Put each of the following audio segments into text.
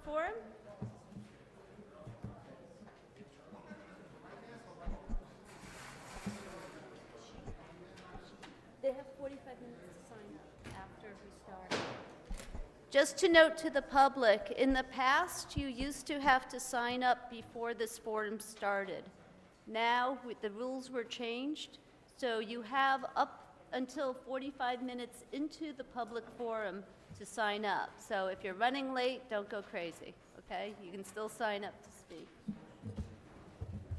forum. They have 45 minutes to sign up after we start. Just to note to the public, in the past, you used to have to sign up before this forum started. Now, the rules were changed, so you have up until 45 minutes into the public forum to sign up. So if you're running late, don't go crazy, okay? You can still sign up to speak.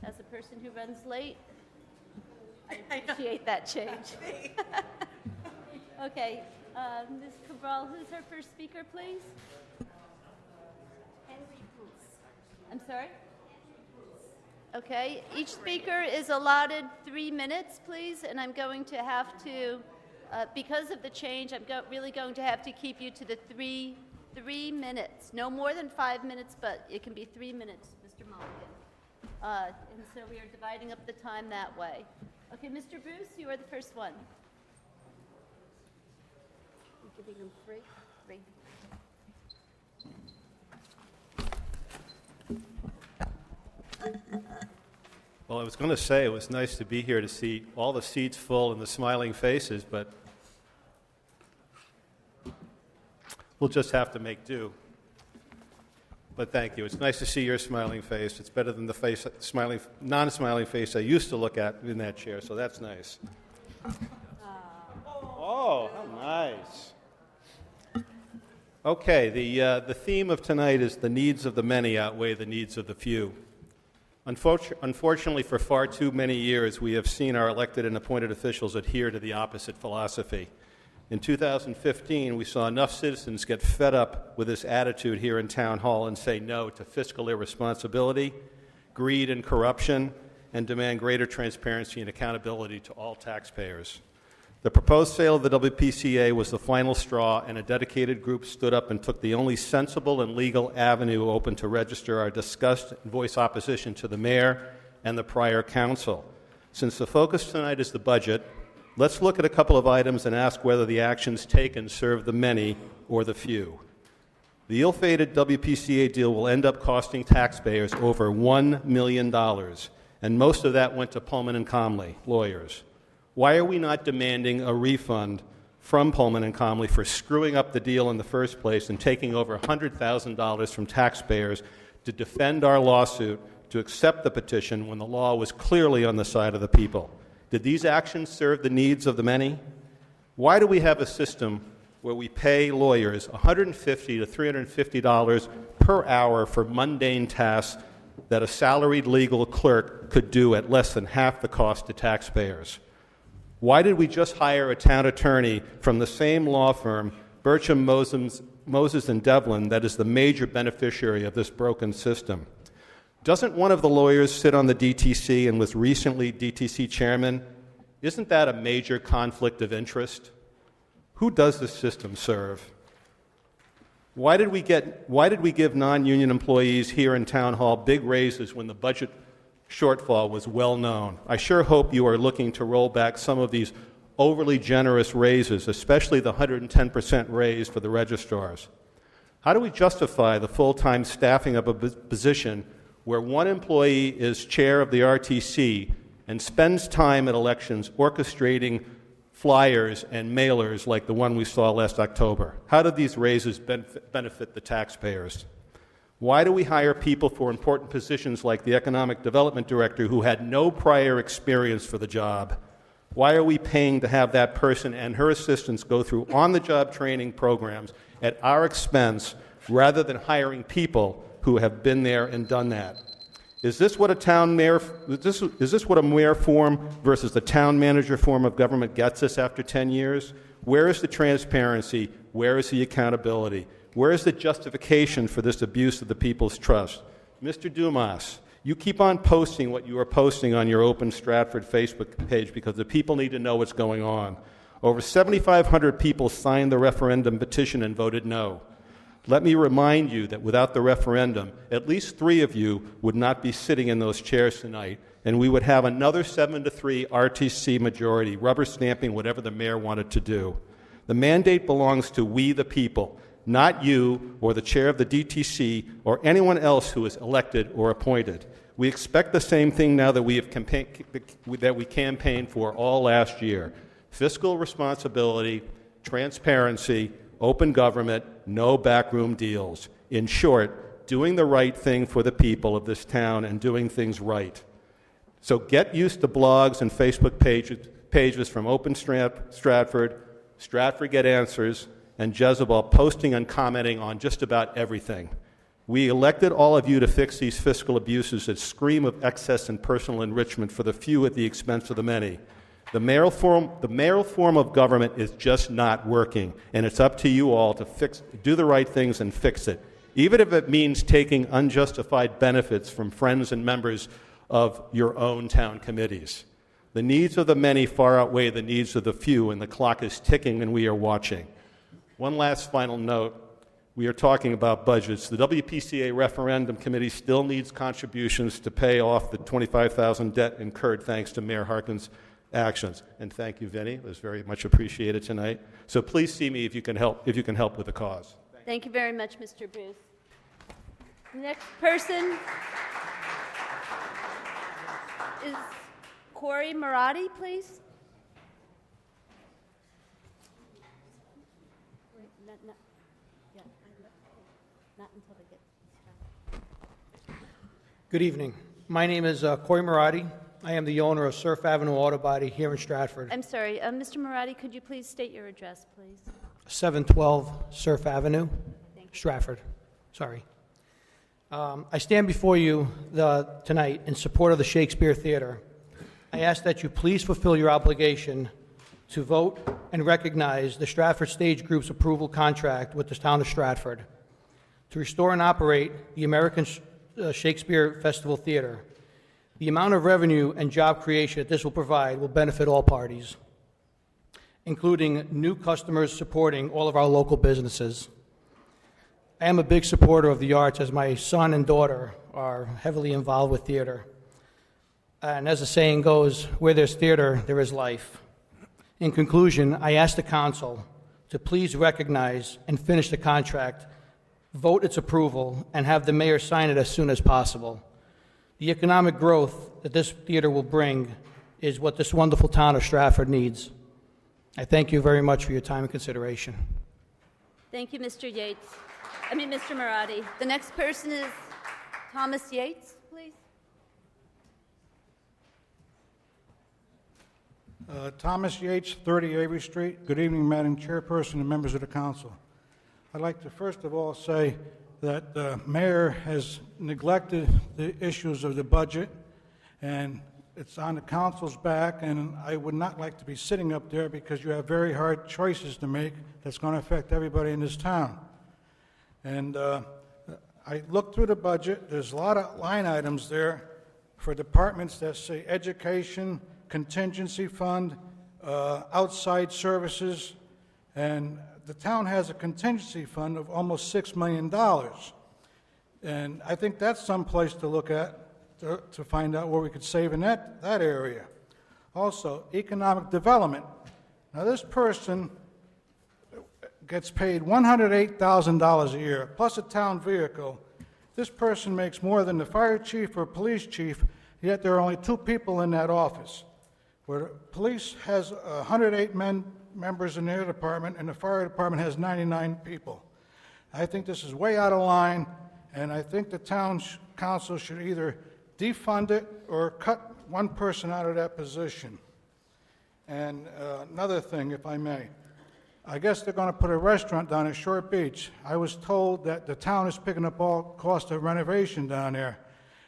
As a person who runs late, I appreciate that change. Okay, Ms. Cabral, who's our first speaker, please? Henry Bruce. I'm sorry? Okay, each speaker is allotted 3 minutes, please, and I'm going to have to, because of the change, I'm really going to have to keep you to the three minutes. No more than 5 minutes, but it can be 3 minutes, Mr. Mulligan. And so we are dividing up the time that way. Okay, Mr. Bruce, you are the first one. I'm giving him three. Well, I was going to say it was nice to be here to see all the seats full and the smiling faces, but we'll just have to make do. But thank you. It's nice to see your smiling face. It's better than the non-smiling face I used to look at in that chair, so that's nice. Oh, how nice. Okay, the theme of tonight is the needs of the many outweigh the needs of the few. Unfortunately, for far too many years, we have seen our elected and appointed officials adhere to the opposite philosophy. In 2015, we saw enough citizens get fed up with this attitude here in Town Hall and say no to fiscal irresponsibility, greed and corruption, and demand greater transparency and accountability to all taxpayers. The proposed sale of the WPCA was the final straw, and a dedicated group stood up and took the only sensible and legal avenue open to register our disgust and voice opposition to the mayor and the prior council. Since the focus tonight is the budget, let's look at a couple of items and ask whether the actions taken serve the many or the few. The ill-fated WPCA deal will end up costing taxpayers over $1 million, and most of that went to Pullman and Comley lawyers. Why are we not demanding a refund from Pullman and Comley for screwing up the deal in the first place and taking over $100,000 from taxpayers to defend our lawsuit to accept the petition when the law was clearly on the side of the people? Did these actions serve the needs of the many? Why do we have a system where we pay lawyers $150 to $350 per hour for mundane tasks that a salaried legal clerk could do at less than half the cost to taxpayers? Why did we just hire a town attorney from the same law firm, Bircham, Moses and Devlin, that is the major beneficiary of this broken system? Doesn't one of the lawyers sit on the DTC and was recently DTC chairman? Isn't that a major conflict of interest? Who does this system serve? Why did we give non-union employees here in Town Hall big raises when the budget shortfall was well known? I sure hope you are looking to roll back some of these overly generous raises, especially the 110% raise for the registrars. How do we justify the full-time staffing of a position where one employee is chair of the RTC and spends time at elections orchestrating flyers and mailers like the one we saw last October? How do these raises benefit the taxpayers? Why do we hire people for important positions like the economic development director who had no prior experience for the job? Why are we paying to have that person and her assistants go through on-the-job training programs at our expense rather than hiring people who have been there and done that? Is this what a mayor form versus the town manager form of government gets us after 10 years? Where is the transparency? Where is the accountability? Where is the justification for this abuse of the people's trust? Mr. Dumas, you keep on posting what you are posting on your Open Stratford Facebook page because the people need to know what's going on. Over 7,500 people signed the referendum petition and voted no. Let me remind you that without the referendum, at least 3 of you would not be sitting in those chairs tonight, and we would have another 7-3 RTC majority, rubber stamping whatever the mayor wanted to do. The mandate belongs to we the people, not you or the chair of the DTC or anyone else who is elected or appointed. We expect the same thing now that we campaigned for all last year. Fiscal responsibility, transparency, open government, no backroom deals. In short, doing the right thing for the people of this town and doing things right. So get used to blogs and Facebook pages from Open Stratford, Stratford Get Answers, and Jezebel posting and commenting on just about everything. We elected all of you to fix these fiscal abuses that scream of excess and personal enrichment for the few at the expense of the many. The mayoral form of government is just not working, and it's up to you all to do the right things and fix it, even if it means taking unjustified benefits from friends and members of your own town committees. The needs of the many far outweigh the needs of the few, and the clock is ticking and we are watching. One last final note. We are talking about budgets. The WPCA Referendum Committee still needs contributions to pay off the $25,000 debt incurred thanks to Mayor Harkin's actions. And thank you, Vinnie. It was very much appreciated tonight. So please see me if you can help with the cause. Thank you very much, Mr. Bruce. Next person is Corey Marotti, please. Not until they get. Good evening. My name is Corey Marotti. I am the owner of Surf Avenue Auto Body here in Stratford. I'm sorry, Mr. Marotti, could you please state your address, please? 712 Surf Avenue, Stratford. Sorry. I stand before you tonight in support of the Shakespeare Theater. I ask that you please fulfill your obligation to vote and recognize the Stratford Stage Group's approval contract with the town of Stratford to restore and operate the American Shakespeare Festival Theater. The amount of revenue and job creation that this will provide will benefit all parties, including new customers supporting all of our local businesses. I am a big supporter of the arts, as my son and daughter are heavily involved with theater. And as the saying goes, where there's theater, there is life. In conclusion, I ask the council to please recognize and finish the contract, vote its approval, and have the mayor sign it as soon as possible. The economic growth that this theater will bring is what this wonderful town of Stratford needs. I thank you very much for your time and consideration. Thank you, Mr. Marotti. The next person is Thomas Yates, please. Thomas Yates, 30 Avery Street. Good evening, Madam Chairperson and members of the council. I'd like to first of all say that the mayor has neglected the issues of the budget, and it's on the council's back, and I would not like to be sitting up there because you have very hard choices to make that's going to affect everybody in this town. And I looked through the budget. There's a lot of line items there for departments that say education, contingency fund, outside services, and the town has a contingency fund of almost $6 million. And I think that's someplace to look at to find out where we could save in that area. Also, economic development. Now, this person gets paid $108,000 a year, plus a town vehicle. This person makes more than the fire chief or police chief, yet there are only 2 people in that office. Where the police has 108 members in their department, and the fire department has 99 people. I think this is way out of line, and I think the town council should either defund it or cut one person out of that position. And another thing, if I may, I guess they're going to put a restaurant down at Short Beach. I was told that the town is picking up all cost of renovation down there,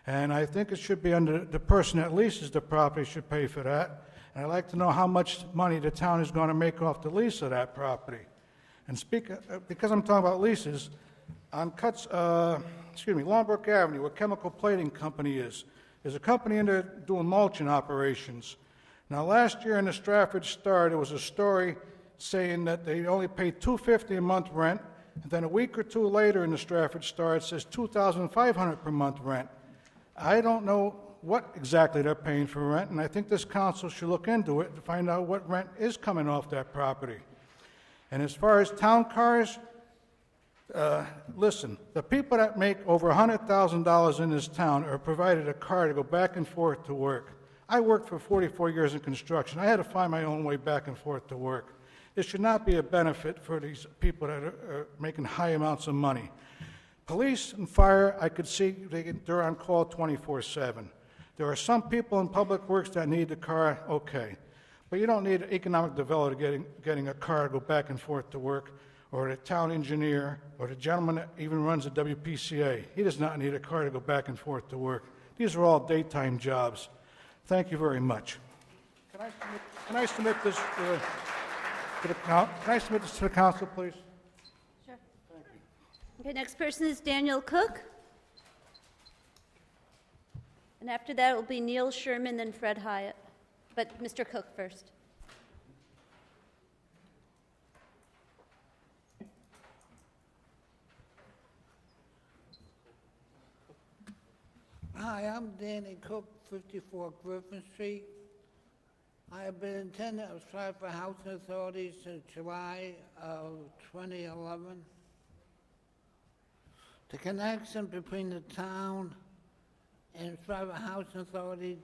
and I think it should be under the person that leases the property should pay for that. And I'd like to know how much money the town is going to make off the lease of that property. And because I'm talking about leases, on Longbrook Avenue, where Chemical Plating Company is, there's a company in there doing mulching operations. Now, last year in the Stratford Star, there was a story saying that they only paid $250 a month rent, and then a week or 2 later in the Stratford Star, it says $2,500 per month rent. I don't know what exactly they're paying for rent, and I think this council should look into it to find out what rent is coming off that property. And as far as town cars, Listen, the people that make over $100,000 in this town are provided a car to go back and forth to work. I worked for 44 years in construction. I had to find my own way back and forth to work. It should not be a benefit for these people that are making high amounts of money. Police and fire, I could see they're on call 24/7. There are some people in public works that need the car, okay. But you don't need an economic developer getting a car to go back and forth to work, or the town engineer, or the gentleman that even runs the WPCA. He does not need a car to go back and forth to work. These are all daytime jobs. Thank you very much. Can I submit this to the council, please? Sure. Okay, next person is Daniel Cook. And after that, it will be Neil Sherman, then Fred Hyatt. But Mr. Cook first. Hi, I'm Danny Cook, 54 Griffin Street. I have been a tenant of Stratford Housing Authority since July of 2011. The connection between the town and Stratford Housing Authority,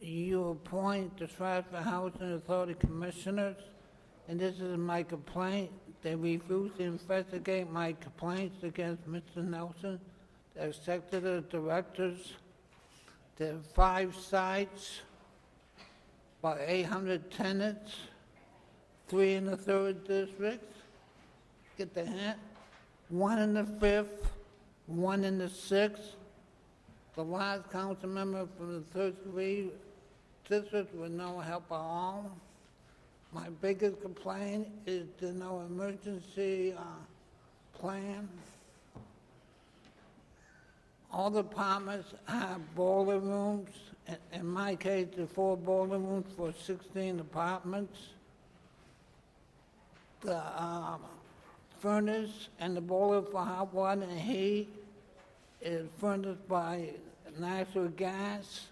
you appoint the Stratford Housing Authority commissioners, and this is my complaint. They refuse to investigate my complaints against Mr. Nelson, the executive directors. There are 5 sites, about 800 tenants, 3 in the 3rd district. Get the hint? 1 in the 5th, 1 in the 6th. The last council member from the 3rd degree district with no help at all. My biggest complaint is there's no emergency plan. All the apartments have boiler rooms. In my case, there are 4 boiler rooms for 16 apartments. The furnace and the boiler for hot water and heat is furnished by natural gas,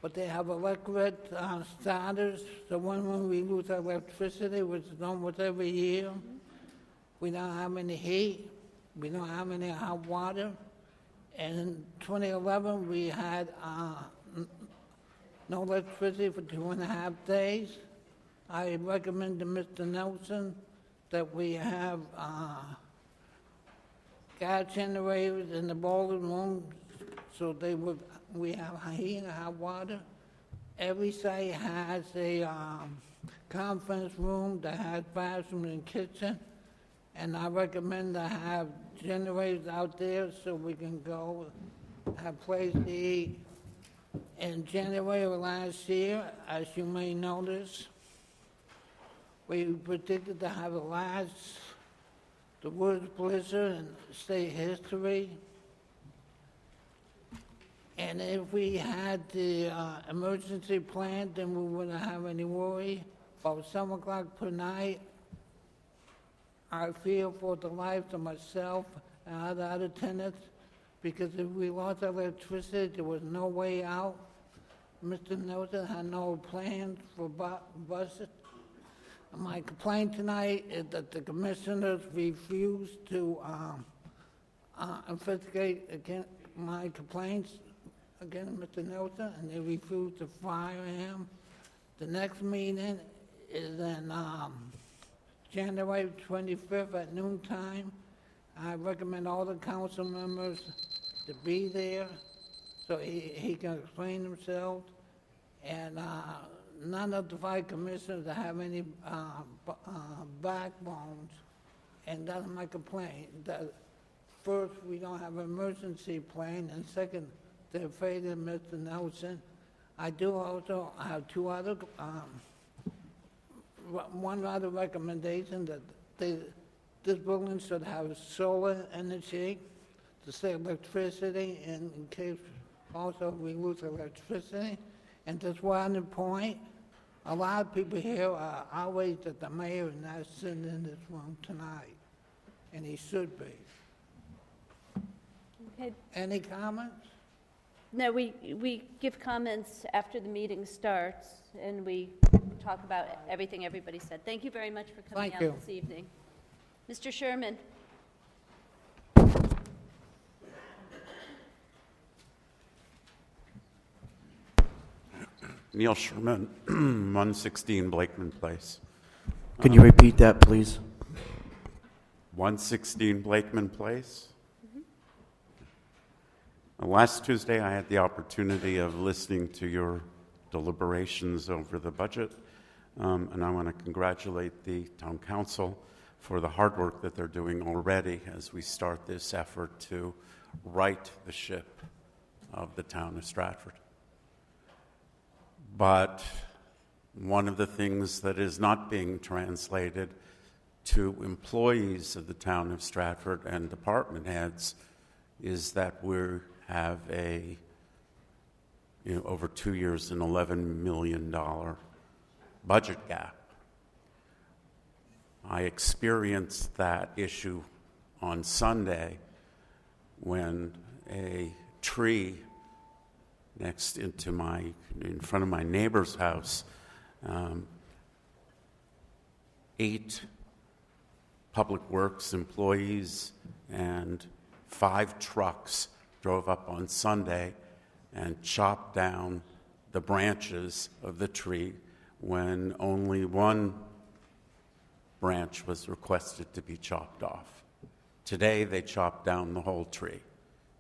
but they have electric starters. So when we lose electricity, which is almost every year, we don't have any heat, we don't have any hot water. And in 2011, we had no electricity for 2.5 days. I recommend to Mr. Nelson that we have gas generators in the boiler room so we have heat and hot water. Every site has a conference room that has bathroom and kitchen, and I recommend to have generators out there so we can go have place to eat. In January of last year, as you may notice, we predicted to have the worst blizzard in state history. And if we had the emergency plan, then we wouldn't have any worry. About 7 o'clock per night, I fear for the lives of myself and other tenants, because if we lost electricity, there was no way out. Mr. Nelson had no plans for buses. My complaint tonight is that the commissioners refused to investigate against my complaints against Mr. Nelson, and they refused to fire him. The next meeting is in January 25th at noontime. I recommend all the council members to be there so he can explain himself. And none of the 5 commissioners have any backbones. And that's my complaint. That first, we don't have an emergency plan, and second, they're afraid of Mr. Nelson. I do also have 2 other one other recommendation, that this building should have solar energy to save electricity in case also we lose electricity. And just one point, a lot of people here are outraged that the mayor is not sitting in this room tonight, and he should be. Okay. Any comments? No, we give comments after the meeting starts, and we talk about everything everybody said. Thank you very much for coming Thank you. out this evening. Mr. Sherman? Neil Sherman, 116 Blakeman Place. Can you repeat that, please? 116 Blakeman Place. Last Tuesday, I had the opportunity of listening to your deliberations over the budget, and I want to congratulate the town council for the hard work that they're doing already as we start this effort to right the ship of the town of Stratford. But one of the things that is not being translated to employees of the town of Stratford and department heads is that we have over 2 years, an $11 million budget gap. I experienced that issue on Sunday when a tree in front of my neighbor's house, 8 public works employees and 5 trucks drove up on Sunday and chopped down the branches of the tree when only one branch was requested to be chopped off. Today they chopped down the whole tree.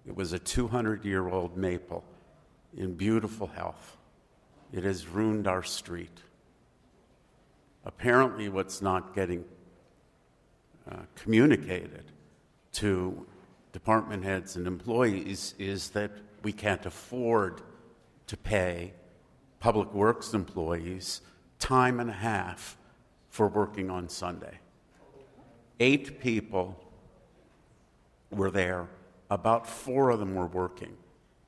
It was a 200-year-old maple in beautiful health. It has ruined our street. Apparently what's not getting communicated to department heads and employees is that we can't afford to pay public works employees time and a half for working on Sunday. 8 people were there. About 4 of them were working.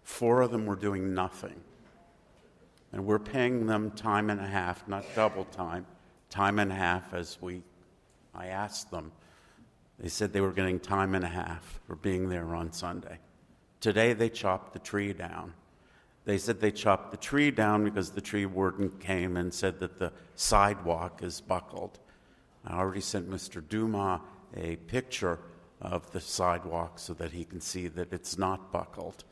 4 of them were doing nothing. And we're paying them time and a half, not double time, time and a half I asked them. They said they were getting time and a half for being there on Sunday. Today they chopped the tree down. They said they chopped the tree down because the tree warden came and said that the sidewalk is buckled. I already sent Mr. Dumas a picture of the sidewalk so that he can see that it's not buckled.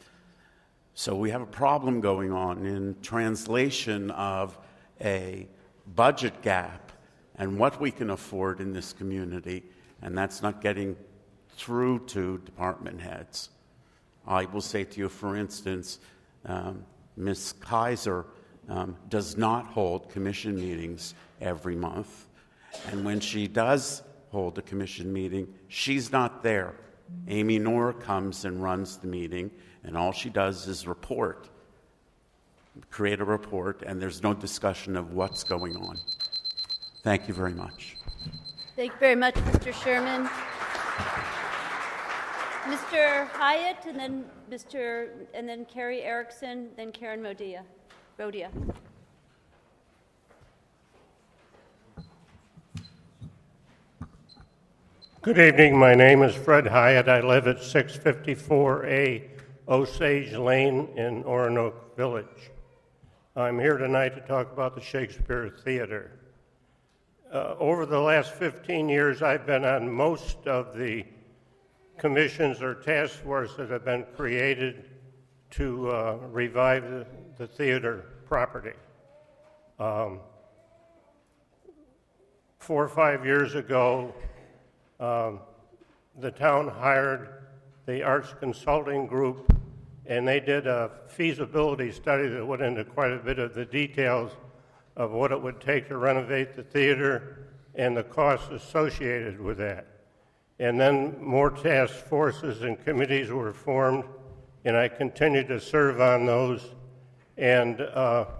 So we have a problem going on in translation of a budget gap and what we can afford in this community, and that's not getting through to department heads. I will say to you, for instance, Ms. Kaiser does not hold commission meetings every month, and when she does hold a commission meeting, she's not there. Amy Knorr comes and runs the meeting, and all she does is create a report, and there's no discussion of what's going on. Thank you very much. Thank you very much, Mr. Sherman. Mr. Hyatt, and then Carrie Erickson, then Karen Rodia. Good evening. My name is Fred Hyatt. I live at 654A Osage Lane in Oronoque Village. I'm here tonight to talk about the Shakespeare Theater. Over the last 15 years, I've been on most of the commissions or task forces that have been created to revive the theater property. 4 or 5 years ago, the town hired the Arts Consulting Group, and they did a feasibility study that went into quite a bit of the details of what it would take to renovate the theater and the costs associated with that. And then more task forces and committees were formed, and I continued to serve on those. And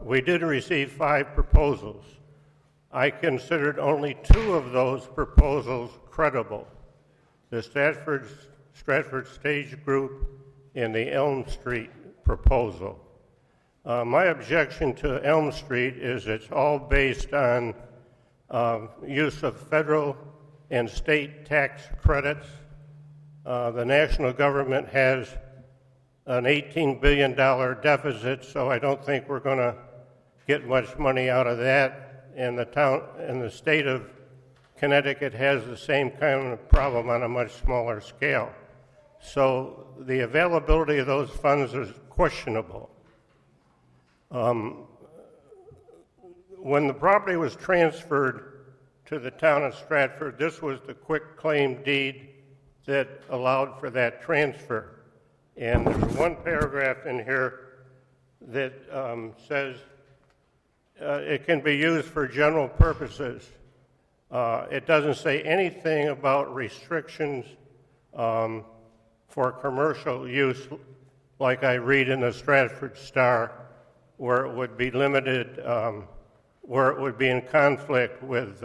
we did receive 5 proposals. I considered only 2 of those proposals credible: the Stratford Stage Group and the Elm Street proposal. My objection to Elm Street is it's all based on use of federal and state tax credits. The national government has an $18 billion deficit, so I don't think we're going to get much money out of that. And the state of Connecticut has the same kind of problem on a much smaller scale. So the availability of those funds is questionable. when the property was transferred to the town of Stratford, this was the quick claim deed that allowed for that transfer. And there's one paragraph in here that says it can be used for general purposes. It doesn't say anything about restrictions for commercial use, like I read in the Stratford Star, where it would be limited, where it would be in conflict with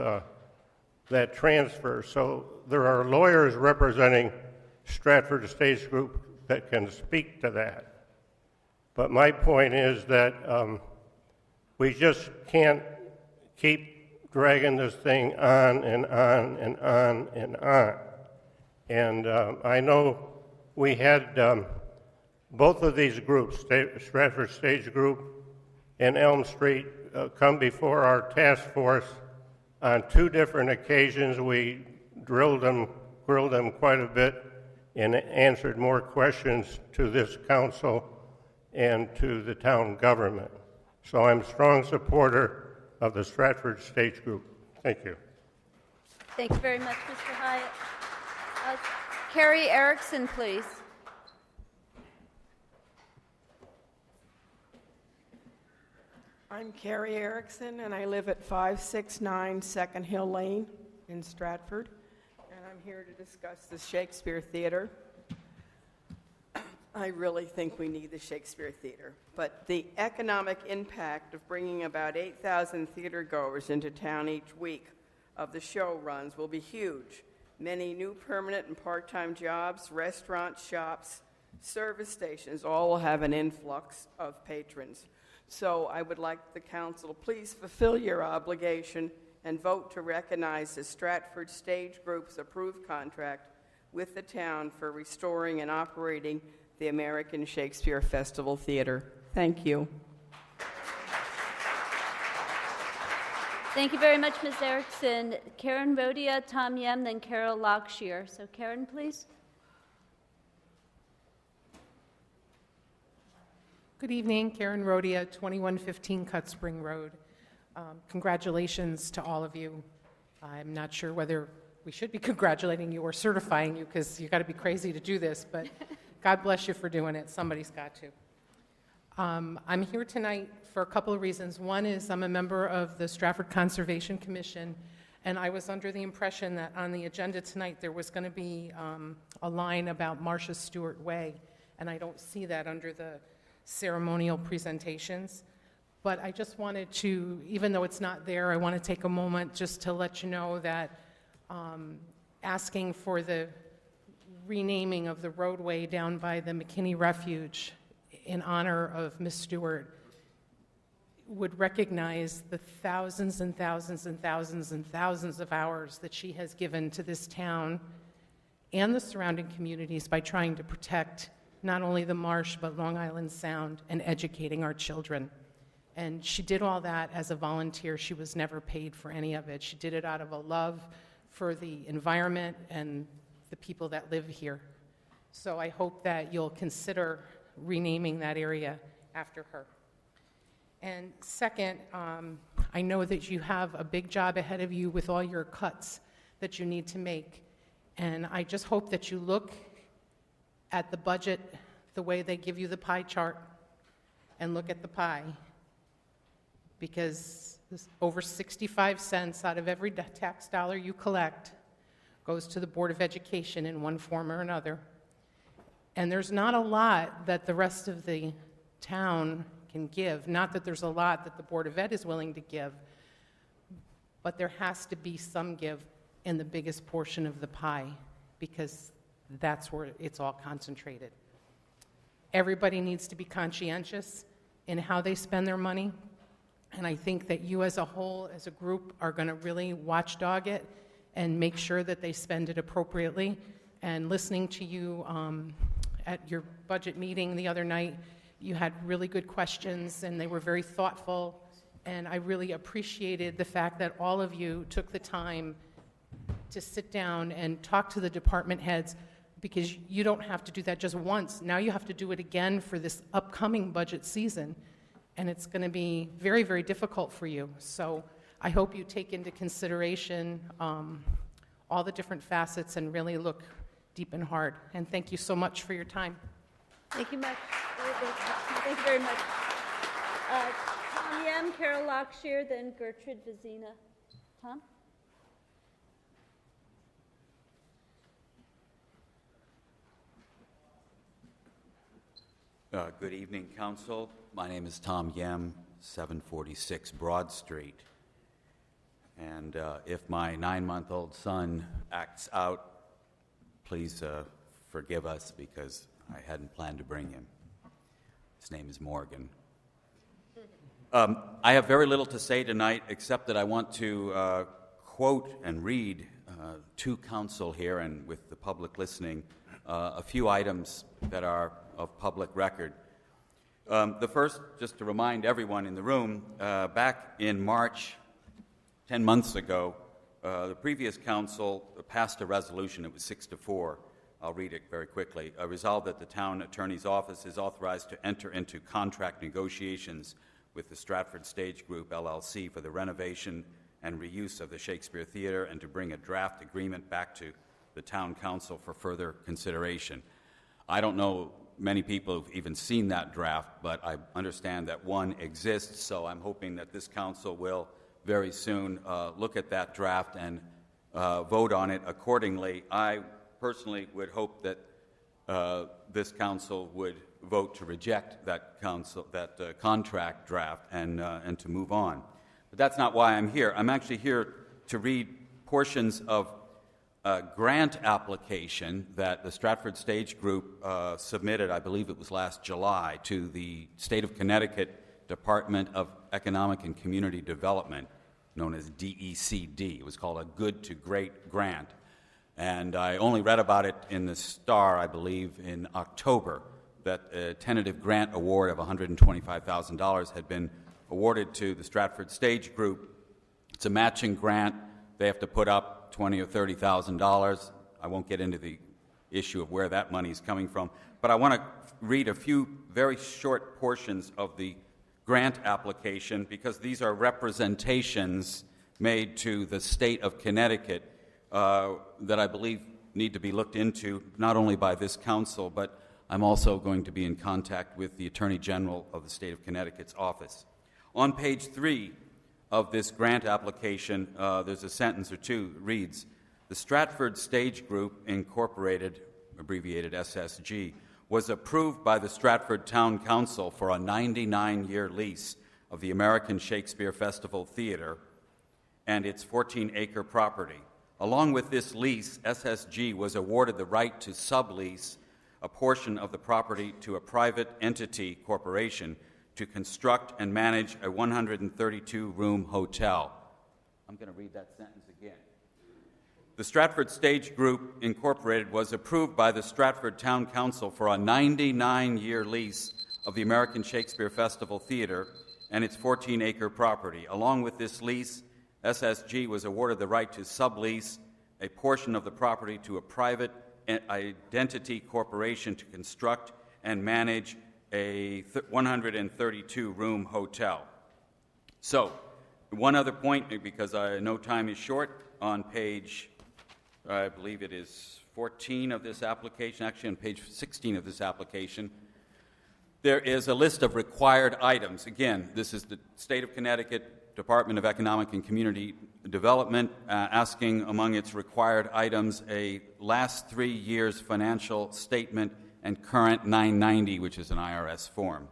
that transfer. So there are lawyers representing Stratford Estates Group that can speak to that. But my point is that we just can't keep dragging this thing on and on and on and on. And I know we had both of these groups, Stratford Stage Group and Elm Street, come before our task force on 2 different occasions. We grilled them quite a bit and answered more questions to this council and to the town government. So I'm a strong supporter of the Stratford Stage Group. Thank you. Thank you very much, Mr. Hyatt. Carrie Erickson, please. I'm Carrie Erickson, and I live at 569 Second Hill Lane in Stratford, and I'm here to discuss the Shakespeare Theater. I really think we need the Shakespeare Theater, but the economic impact of bringing about 8,000 theater goers into town each week of the show runs will be huge. Many new permanent and part-time jobs, restaurants, shops, service stations, all will have an influx of patrons. So I would like the council to please fulfill your obligation and vote to recognize the Stratford Stage Group's approved contract with the town for restoring and operating the American Shakespeare Festival Theater. Thank you. Thank you very much, Ms. Erickson. Karen Rodia, Tom Yem, then Carol Lockshear. So Karen, please. Good evening, Karen Rodia, 2115 Cut Spring Road. Congratulations to all of you. I'm not sure whether we should be congratulating you or certifying you, because you got to be crazy to do this, but God bless you for doing it. Somebody's got to. I'm here tonight for a couple of reasons. One is I'm a member of the Stratford Conservation Commission, and I was under the impression that on the agenda tonight there was going to be a line about Marcia Stewart Way, and I don't see that under the ceremonial presentations. But I just wanted to, even though it's not there, I want to take a moment just to let you know that asking for the renaming of the roadway down by the McKinney Refuge in honor of Miss Stewart would recognize the thousands and thousands and thousands and thousands of hours that she has given to this town and the surrounding communities by trying to protect not only the marsh but Long Island Sound and educating our children. And she did all that as a volunteer. She was never paid for any of it. She did it out of a love for the environment and the people that live here. So I hope that you'll consider renaming that area after her. And second, I know that you have a big job ahead of you with all your cuts that you need to make. And I just hope that you look at the budget the way they give you the pie chart and look at the pie. Because over 65 cents out of every tax dollar you collect goes to the Board of Education in one form or another. And there's not a lot that the rest of the town can give. Not that there's a lot that the Board of Ed is willing to give, but there has to be some give in the biggest portion of the pie, because that's where it's all concentrated. Everybody needs to be conscientious in how they spend their money, and I think that you as a whole, as a group, are going to really watchdog it and make sure that they spend it appropriately. And listening to you at your budget meeting the other night, you had really good questions, and they were very thoughtful, and I really appreciated the fact that all of you took the time to sit down and talk to the department heads, because you don't have to do that just once. Now you have to do it again for this upcoming budget season. and it's going to be very, very difficult for you. So I hope you take into consideration all the different facets and really look deep and hard. And thank you so much for your time. Thank you much. Thank you very much. Tom Yem, Carol Lockshire, then Gertrude Vizina. Tom? Good evening, Council. My name is Tom Yem, 746 Broad Street. And if my 9-month-old son acts out, please forgive us because I hadn't planned to bring him. His name is Morgan. I have very little to say tonight except that I want to quote and read to Council here and with the public listening a few items that are of public record. The first, just to remind everyone in the room, back in March, 10 months ago, the previous council passed a resolution. It was 6-4. I'll read it very quickly. Resolved that the town attorney's office is authorized to enter into contract negotiations with the Stratford Stage Group, LLC, for the renovation and reuse of the Shakespeare Theater and to bring a draft agreement back to the town council for further consideration. I don't know many people who've even seen that draft, but I understand that one exists, so I'm hoping that this council will very soon look at that draft and vote on it accordingly. I personally would hope that this council would vote to reject that contract draft and to move on. But that's not why I'm here. I'm actually here to read portions of a grant application that the Stratford Stage Group submitted, I believe it was last July, to the State of Connecticut Department of Economic and Community Development, known as DECD. It was called a Good to Great grant. And I only read about it in the Star, I believe, in October, that a tentative grant award of $125,000 had been awarded to the Stratford Stage Group. It's a matching grant. They have to put up $20,000 or $30,000. I won't get into the issue of where that money is coming from, but I want to read a few very short portions of the grant application because these are representations made to the state of Connecticut that I believe need to be looked into, not only by this council, but I'm also going to be in contact with the Attorney General of the state of Connecticut's office. On page 3 of this grant application, there's a sentence or two that reads, "The Stratford Stage Group, Incorporated, abbreviated SSG, was approved by the Stratford Town Council for a 99-year lease of the American Shakespeare Festival Theater and its 14-acre property. Along with this lease, SSG was awarded the right to sublease a portion of the property to a private entity corporation to construct and manage a 132-room hotel." I'm going to read that sentence again. The Stratford Stage Group, Incorporated, was approved by the Stratford Town Council for a 99-year lease of the American Shakespeare Festival Theater and its 14-acre property. Along with this lease, SSG was awarded the right to sublease a portion of the property to a private identity corporation to construct and manage a 132-room hotel. So, one other point, because I know time is short, on page, I believe it is 14 of this application, actually on page 16 of this application, there is a list of required items. Again, this is the State of Connecticut Department of Economic and Community Development asking among its required items a last 3 years financial statement and current 990, which is an IRS form.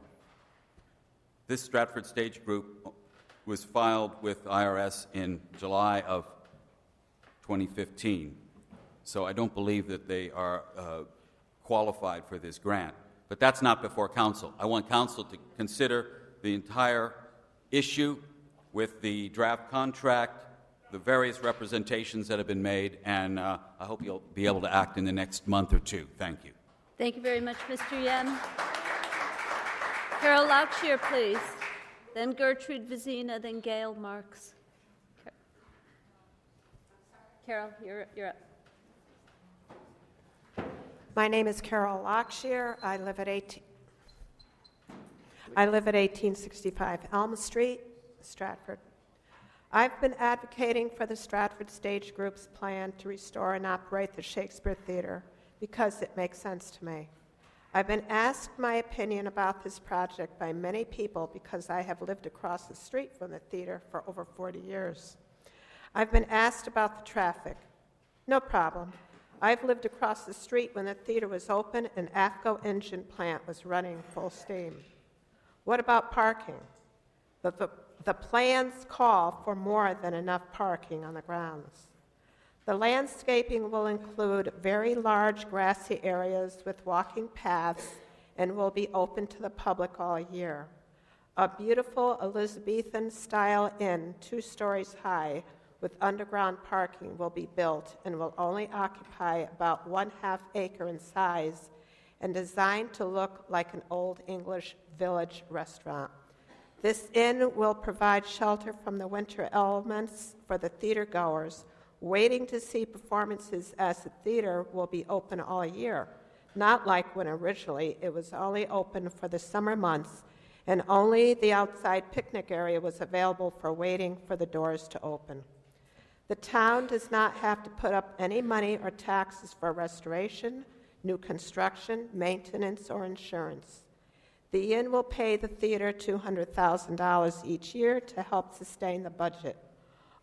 This Stratford Stage Group was filed with IRS in July of 2015. So I don't believe that they are qualified for this grant. But that's not before council. I want council to consider the entire issue with the draft contract, the various representations that have been made, and I hope you'll be able to act in the next month or two. Thank you. Thank you very much, Mr. Yem. Carol Lockshire, please. Then Gertrude Vizina, then Gail Marks. Carol, you're up. My name is Carol Lockshire. I live at I live at 1865 Elm Street, Stratford. I've been advocating for the Stratford Stage Group's plan to restore and operate the Shakespeare Theater because it makes sense to me. I've been asked my opinion about this project by many people because I have lived across the street from the theater for over 40 years. I've been asked about the traffic. No problem. I've lived across the street when the theater was open and AFCO engine plant was running full steam. What about parking? The plans call for more than enough parking on the grounds. The landscaping will include very large grassy areas with walking paths and will be open to the public all year. A beautiful Elizabethan-style inn, 2 stories high, with underground parking will be built and will only occupy about 1/2 acre in size and designed to look like an old English village restaurant. This inn will provide shelter from the winter elements for the theater goers waiting to see performances, as the theater will be open all year, not like when originally it was only open for the summer months and only the outside picnic area was available for waiting for the doors to open. The town does not have to put up any money or taxes for restoration, new construction, maintenance, or insurance. The inn will pay the theater $200,000 each year to help sustain the budget.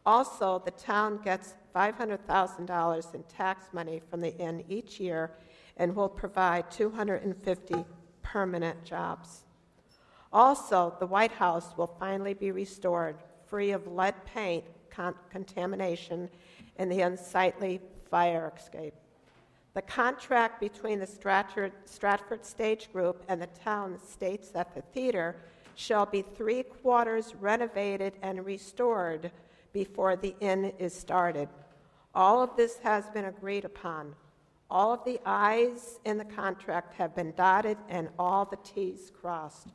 Also, the town gets $500,000 in tax money from the inn each year and will provide 250 permanent jobs. Also, the White House will finally be restored, free of lead paint contamination and the unsightly fire escape. The contract between the Stratford Stage Group and the town states that the theater shall be 3/4 renovated and restored before the inn is started. All of this has been agreed upon. All of the I's in the contract have been dotted and all the T's crossed.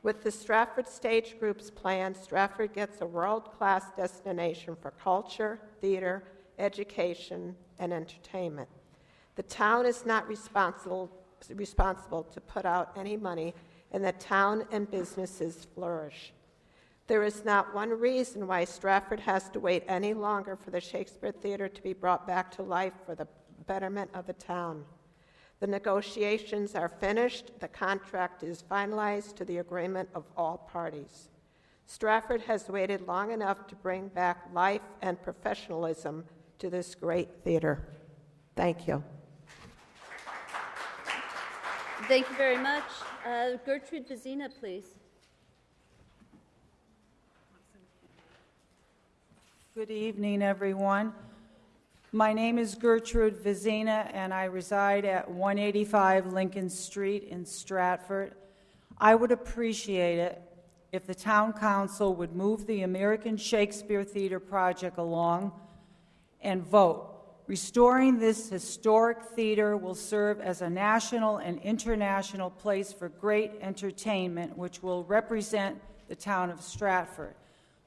With the Stratford Stage Group's plan, Stratford gets a world-class destination for culture, theater, education, and entertainment. The town is not responsible to put out any money, and the town and businesses flourish. There is not one reason why Stratford has to wait any longer for the Shakespeare Theater to be brought back to life for the betterment of the town. The negotiations are finished. The contract is finalized to the agreement of all parties. Stratford has waited long enough to bring back life and professionalism to this great theater. Thank you. Thank you very much. Gertrude Vizina, please. Good evening, everyone. My name is Gertrude Vizina, and I reside at 185 Lincoln Street in Stratford. I would appreciate it if the town council would move the American Shakespeare Theater project along and vote. Restoring this historic theater will serve as a national and international place for great entertainment, which will represent the town of Stratford.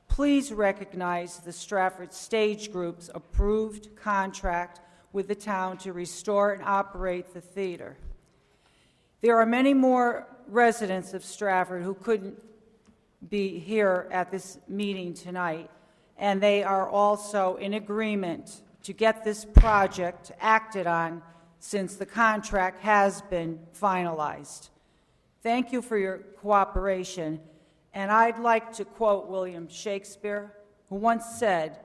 Please recognize the Stratford Stage Group's approved contract with the town to restore and operate the theater. There are many more residents of Stratford who couldn't be here at this meeting tonight, and they are also in agreement to get this project acted on since the contract has been finalized. Thank you for your cooperation. And I'd like to quote William Shakespeare, who once said,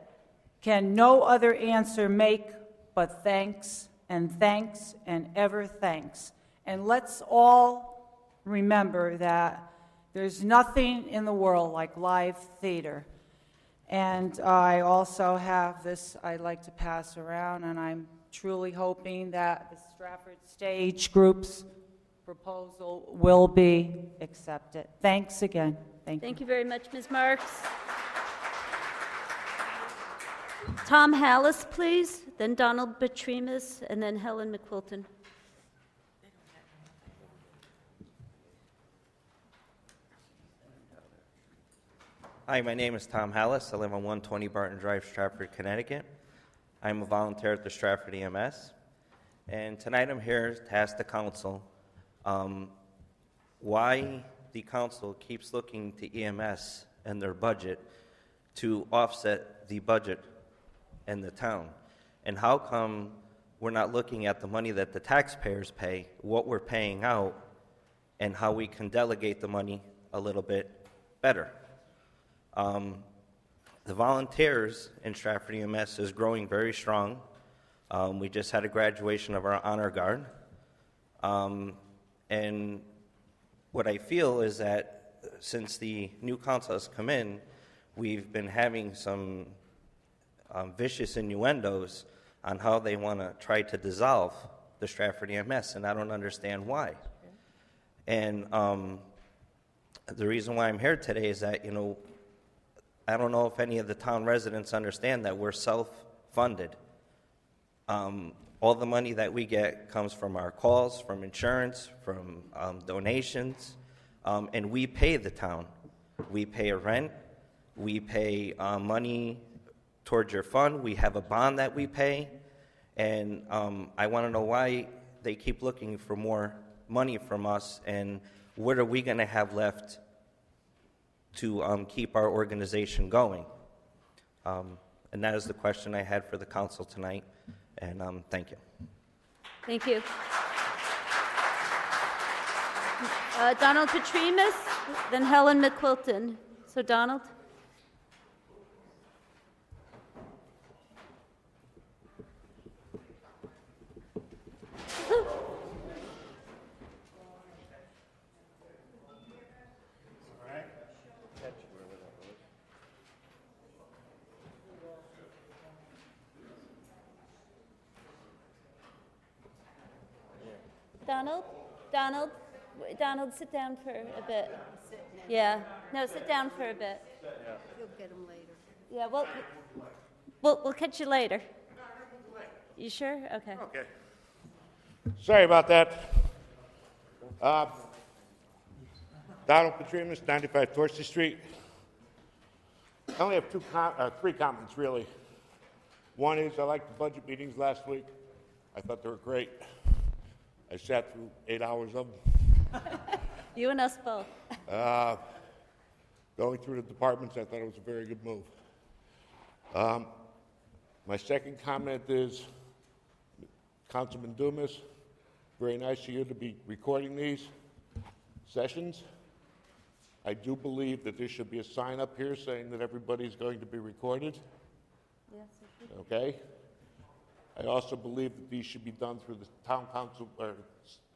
"Can no other answer make but thanks and ever thanks." And let's all remember that there's nothing in the world like live theater. And I also have this I'd like to pass around, and I'm truly hoping that the Stratford Stage Group's proposal will be accepted. Thanks again. Thank you very much, Ms. Marks. Tom Hallis, please, then Donald Betrimus, and then Helen McQuilton. Hi, my name is Tom Hallis. I live on 120 Barton Drive, Stratford, Connecticut. I'm a volunteer at the Stratford EMS. And tonight I'm here to ask the council why the council keeps looking to EMS and their budget to offset the budget in the town? And how come we're not looking at the money that the taxpayers pay, what we're paying out, and how we can delegate the money a little bit better? The volunteers in Stratford EMS is growing very strong. We just had a graduation of our honor guard. And what I feel is that since the new council has come in, we've been having some vicious innuendos on how they want to try to dissolve the Stratford EMS, and I don't understand why. And the reason why I'm here today is that, I don't know if any of the town residents understand that we're self-funded. All the money that we get comes from our calls, from insurance, from donations, and we pay the town. We pay rent, we pay money towards your fund, we have a bond that we pay, and I want to know why they keep looking for more money from us, and what are we going to have left to keep our organization going? And that is the question I had for the council tonight, and thank you. Thank you. Donald Petrimus, then Helen McQuilton. So Donald. Donald, sit down for a bit. Yeah, no, sit down for a bit. You'll get him later. Yeah, we'll catch you later. You sure? Okay. Okay. Sorry about that. Donald Petrimus, 95 Dorsey Street. I only have three comments, really. One is I liked the budget meetings last week. I thought they were great. I sat through 8 hours of them. You and us both. Going through the departments, I thought it was a very good move. My second comment is, Councilman Dumas, very nice of you to be recording these sessions. I do believe that there should be a sign up here saying that everybody's going to be recorded. Yes. Okay? I also believe that these should be done through the town council or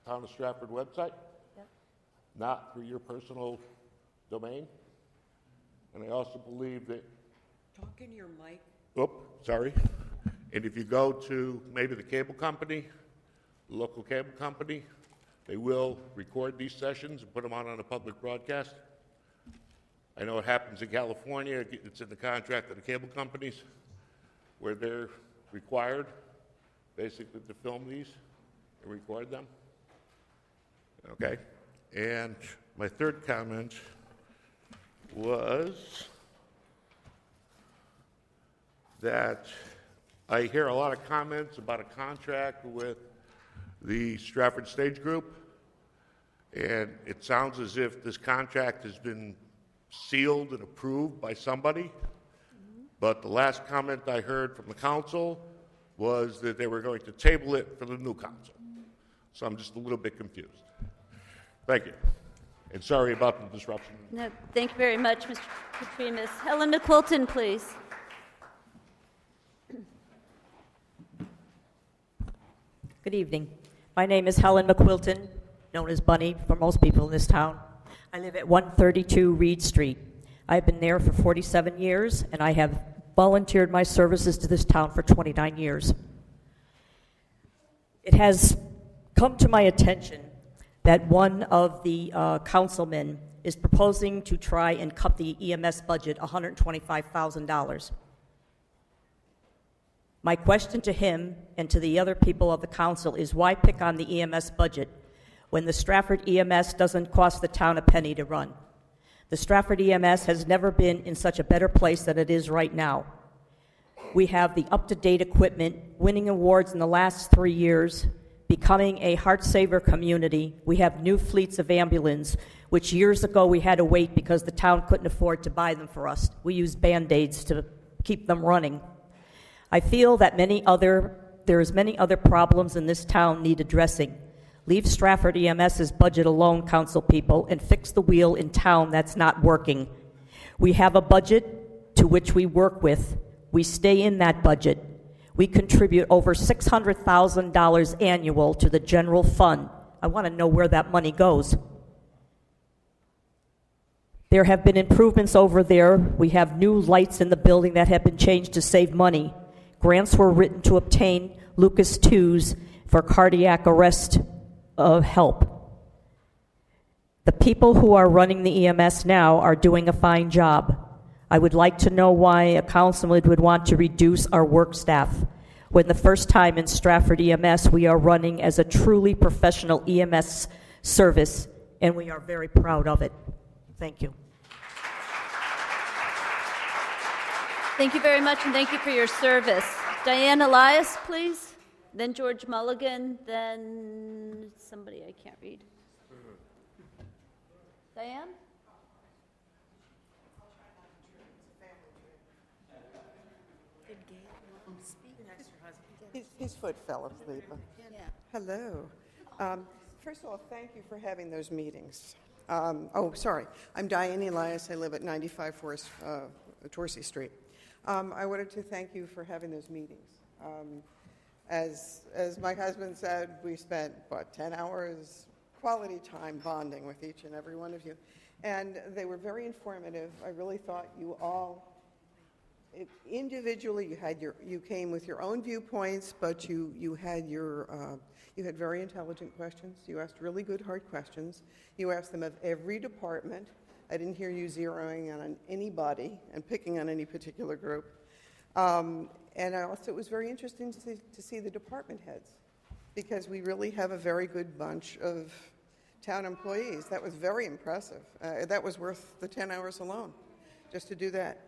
town of Stratford website, not through your personal domain. And I also believe that... Talk in your mic. Oh, sorry. And if you go to maybe the cable company, the local cable company, they will record these sessions and put them on a public broadcast. I know it happens in California. It's in the contract of the cable companies where they're required basically to film these and record them. Okay. And my third comment was that I hear a lot of comments about a contract with the Stratford Stage Group, and it sounds as if this contract has been sealed and approved by somebody, but the last comment I heard from the council was that they were going to table it for the new council. So I'm just a little bit confused. Thank you. And sorry about the disruption. No, thank you very much, Mr. Petrimus. Helen McQuilton, please. Good evening. My name is Helen McQuilton, known as Bunny for most people in this town. I live at 132 Reed Street. I've been there for 47 years, and I have volunteered my services to this town for 29 years. It has come to my attention that one of the councilmen is proposing to try and cut the EMS budget $125,000. My question to him and to the other people of the council is, why pick on the EMS budget when the Stratford EMS doesn't cost the town a penny to run? The Stratford EMS has never been in such a better place than it is right now. We have the up-to-date equipment, winning awards in the last 3 years, becoming a heart-saver community. We have new fleets of ambulance, which years ago we had to wait because the town couldn't afford to buy them for us. We used Band-Aids to keep them running. I feel that there's many other problems in this town need addressing. Leave Stratford EMS's budget alone, council people, and fix the wheel in town that's not working. We have a budget to which we work with. We stay in that budget. We contribute over $600,000 annual to the general fund. I want to know where that money goes. There have been improvements over there. We have new lights in the building that have been changed to save money. Grants were written to obtain Lucas 2s for cardiac arrest help. The people who are running the EMS now are doing a fine job. I would like to know why a councilman would want to reduce our work staff when the first time in Stratford EMS we are running as a truly professional EMS service, and we are very proud of it. Thank you. Thank you very much, and thank you for your service. Diane Elias, please. Then George Mulligan, then somebody I can't read. Diane? His foot fell asleep. Yeah. Hello. First of all, thank you for having those meetings. Sorry. I'm Diane Elias. I live at 95 Torsey Street. I wanted to thank you for having those meetings. As my husband said, we spent, 10 hours quality time bonding with each and every one of you. And they were very informative. I really thought you all, individually, you came with your own viewpoints, but you had very intelligent questions. You asked really good, hard questions. You asked them of every department. I didn't hear you zeroing in on anybody and picking on any particular group. And it was very interesting to see the department heads, because we really have a very good bunch of town employees. That was very impressive. That was worth the 10 hours alone, just to do that.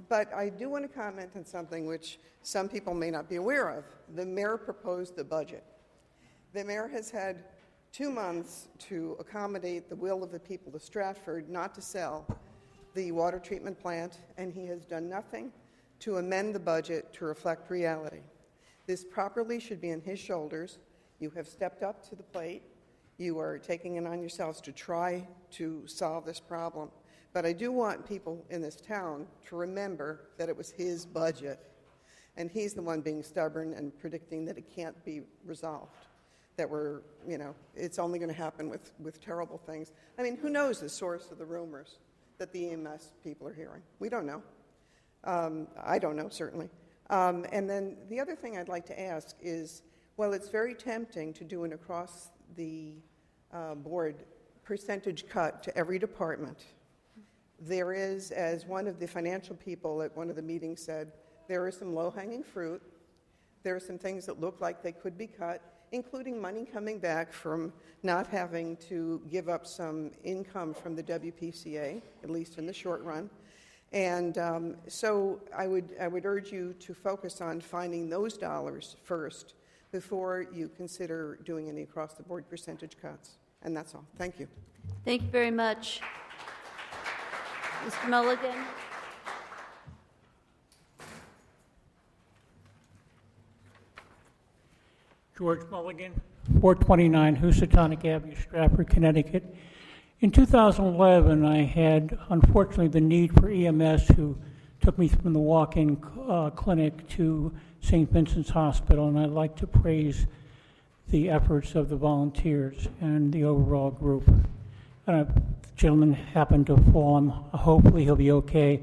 But I do want to comment on something which some people may not be aware of. The mayor proposed the budget. The mayor has had 2 months to accommodate the will of the people of Stratford not to sell the water treatment plant, and he has done nothing to amend the budget to reflect reality. This properly should be on his shoulders. You have stepped up to the plate. You are taking it on yourselves to try to solve this problem. But I do want people in this town to remember that it was his budget, and he's the one being stubborn and predicting that it can't be resolved, that it's only going to happen with terrible things. I mean, who knows the source of the rumors that the EMS people are hearing? We don't know. I don't know, certainly. And then the other thing I'd like to ask is, well, it's very tempting to do an across-the-board percentage cut to every department. There is, as one of the financial people at one of the meetings said, there is some low-hanging fruit. There are some things that look like they could be cut, including money coming back from not having to give up some income from the WPCA, at least in the short run. And so I would urge you to focus on finding those dollars first before you consider doing any across-the-board percentage cuts. And that's all. Thank you. Thank you very much. Mr. Mulligan? George Mulligan, 429 Housatonic Avenue, Stratford, Connecticut. In 2011, I had, unfortunately, the need for EMS, who took me from the walk-in clinic to St. Vincent's Hospital, and I'd like to praise the efforts of the volunteers and the overall group. The gentleman happened to fall. Hopefully he'll be okay.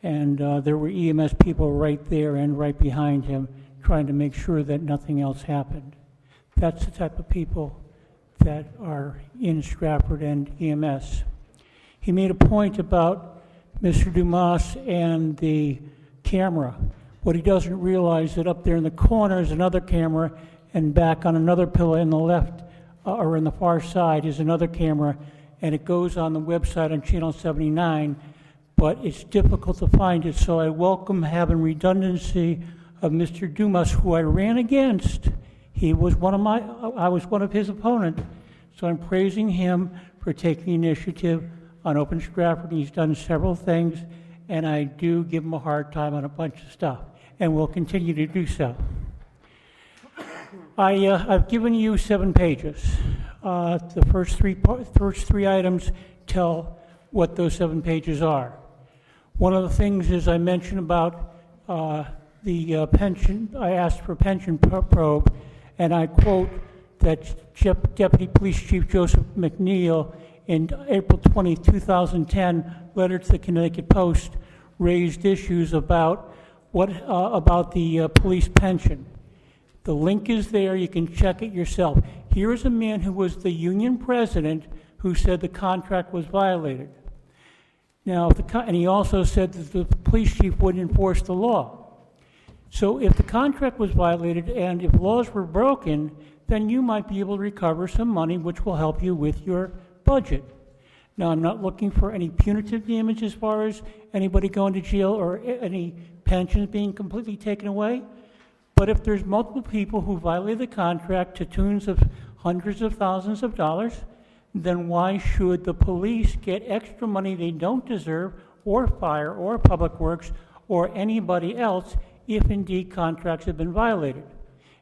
And there were EMS people right there and right behind him trying to make sure that nothing else happened. That's the type of people that are in Stratford and EMS. He made a point about Mr. Dumas and the camera. What he doesn't realize that up there in the corner is another camera, and back on another pillar in the left or in the far side is another camera, and it goes on the website on Channel 79, but it's difficult to find it. So I welcome having redundancy of Mr. Dumas, who I ran against. I was one of his opponents, so I'm praising him for taking the initiative on Open Stratford. He's done several things, and I do give him a hard time on a bunch of stuff, and will continue to do so. I've given you 7 pages. The first three items tell what those 7 pages are. One of the things is I mentioned about the pension. I asked for a pension probe, and I quote that Deputy Police Chief Joseph McNeil in April 20, 2010, letter to the Connecticut Post raised issues about the police pension. The link is there. You can check it yourself. Here is a man who was the union president who said the contract was violated. Now, and he also said that the police chief wouldn't enforce the law. So if the contract was violated and if laws were broken, then you might be able to recover some money which will help you with your budget. Now, I'm not looking for any punitive damage as far as anybody going to jail or any pensions being completely taken away. But if there's multiple people who violate the contract to tunes of hundreds of thousands of dollars, then why should the police get extra money they don't deserve, or fire, or public works, or anybody else, if indeed contracts have been violated?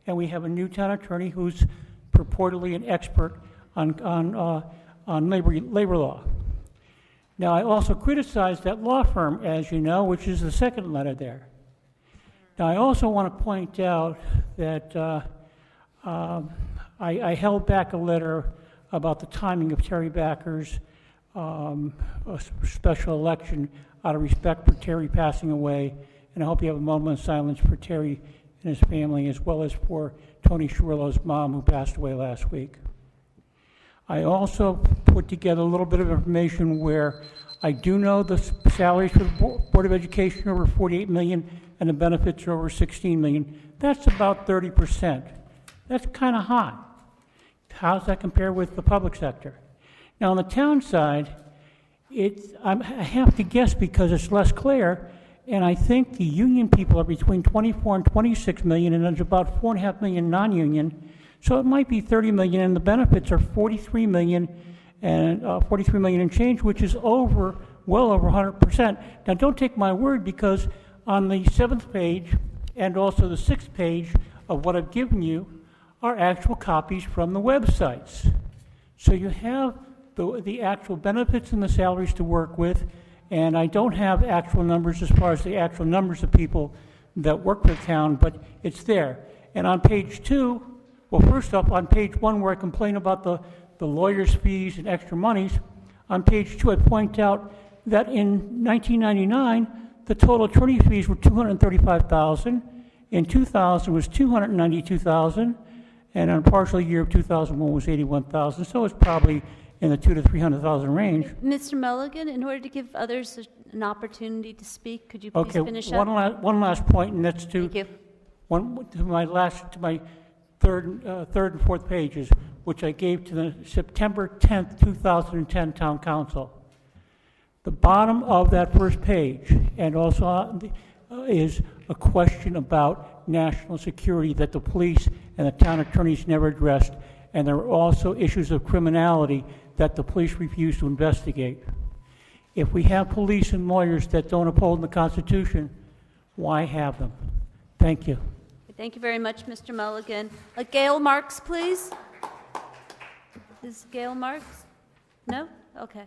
And we have a new town attorney who's purportedly an expert on labor law. Now, I also criticized that law firm, as you know, which is the second letter there. Now, I also want to point out that I held back a letter about the timing of Terry Backer's special election out of respect for Terry passing away, and I hope you have a moment of silence for Terry and his family, as well as for Tony Shurlow's mom, who passed away last week. I also put together a little bit of information where I do know the salaries for the Board of Education are over $48 million and the benefits are over $16 million. That's about 30%. That's kind of high. How does that compare with the public sector? Now, on the town side, I have to guess because it's less clear, and I think the union people are between 24 and 26 million, and there's about 4.5 million non-union. So it might be 30 million, and the benefits are 43 million and 43 million and change, which is well over 100%. Now, don't take my word, because on the 7th page and also the 6th page of what I've given you are actual copies from the websites. So you have the actual benefits and the salaries to work with, and I don't have actual numbers as far as the actual numbers of people that work for the town, but it's there. And on page 2, well, first off, on page 1, where I complain about the lawyer's fees and extra monies, on page 2 I point out that in 1999, the total attorney fees were $235,000. In 2000 was $292,000, and on a partial year of 2001 was $81,000. So it's probably in the $200,000 to $300,000 range. Mr. Mulligan, in order to give others an opportunity to speak, could you please finish up? One last point, and that's to my third and fourth pages, which I gave to the September 10th, 2010 Town Council. The bottom of that first page, and also is a question about national security that the police and the town attorneys never addressed, and there are also issues of criminality that the police refuse to investigate. If we have police and lawyers that don't uphold the Constitution, why have them? Thank you. Thank you very much, Mr. Mulligan. Gail Marks, please. Is Gail Marks? No? Okay.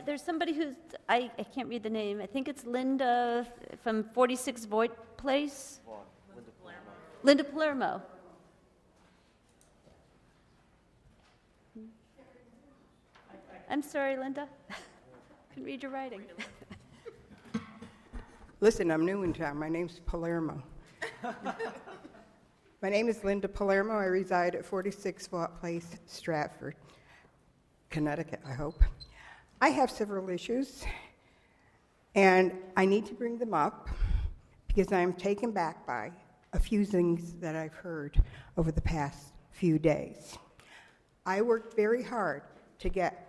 There's somebody who's, I can't read the name. I think it's Linda from 46 Voigt Place. Linda Palermo. I'm sorry, Linda. I can read your writing. Listen, I'm new in town. My name's Palermo. My name is Linda Palermo. I reside at 46 Vaughan Place, Stratford, Connecticut, I hope. I have several issues, and I need to bring them up because I'm taken back by a few things that I've heard over the past few days. I worked very hard to get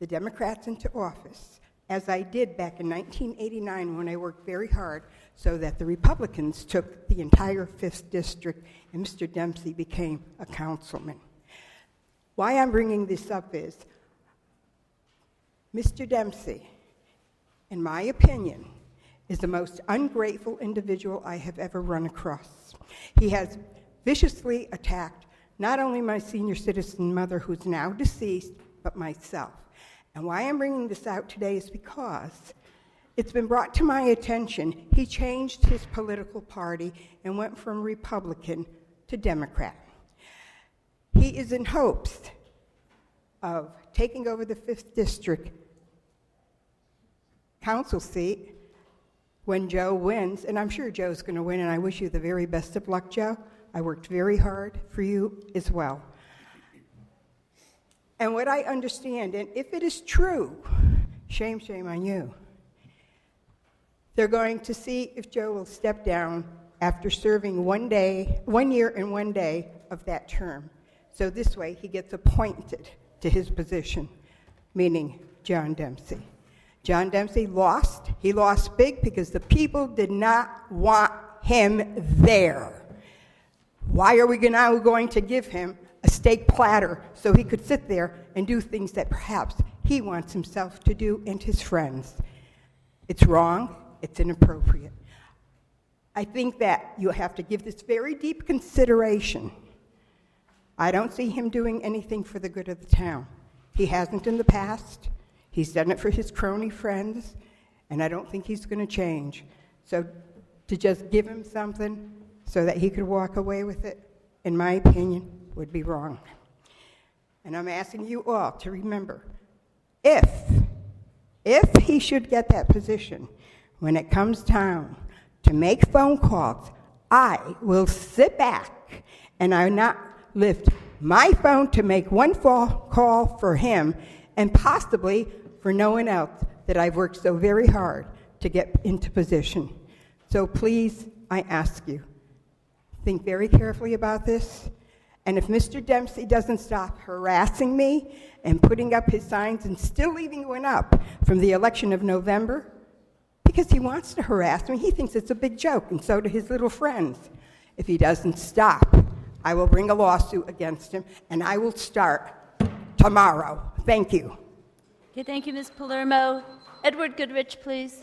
the Democrats into office, as I did back in 1989 when I worked very hard so that the Republicans took the entire 5th District and Mr. Dempsey became a councilman. Why I'm bringing this up is Mr. Dempsey, in my opinion, is the most ungrateful individual I have ever run across. He has viciously attacked not only my senior citizen mother, who's now deceased, but myself. And why I'm bringing this out today is because it's been brought to my attention he changed his political party and went from Republican to Democrat. He is in hopes of taking over the 5th District council seat when Joe wins, and I'm sure Joe's going to win, and I wish you the very best of luck, Joe. I worked very hard for you as well. And what I understand, and if it is true, shame on you, they're going to see if Joe will step down after serving 1 year and 1 day of that term. So this way he gets appointed to his position, meaning John Dempsey. John Dempsey lost. He lost big because the people did not want him there. Why are we now going to give him a steak platter so he could sit there and do things that perhaps he wants himself to do and his friends? It's wrong. It's inappropriate. I think that you have to give this very deep consideration. I don't see him doing anything for the good of the town. He hasn't in the past. He's done it for his crony friends, and I don't think he's going to change. So to just give him something so that he could walk away with it, in my opinion, would be wrong. And I'm asking you all to remember, if he should get that position, when it comes time to make phone calls, I will sit back and I will not lift my phone to make one phone call for him and possibly for no one else that I've worked so very hard to get into position. So please, I ask you, think very carefully about this. And if Mr. Dempsey doesn't stop harassing me and putting up his signs and still leaving one up from the election of November, because he wants to harass me, he thinks it's a big joke, and so do his little friends. If he doesn't stop, I will bring a lawsuit against him, and I will start tomorrow. Thank you. Okay, thank you, Ms. Palermo. Edward Goodrich, please.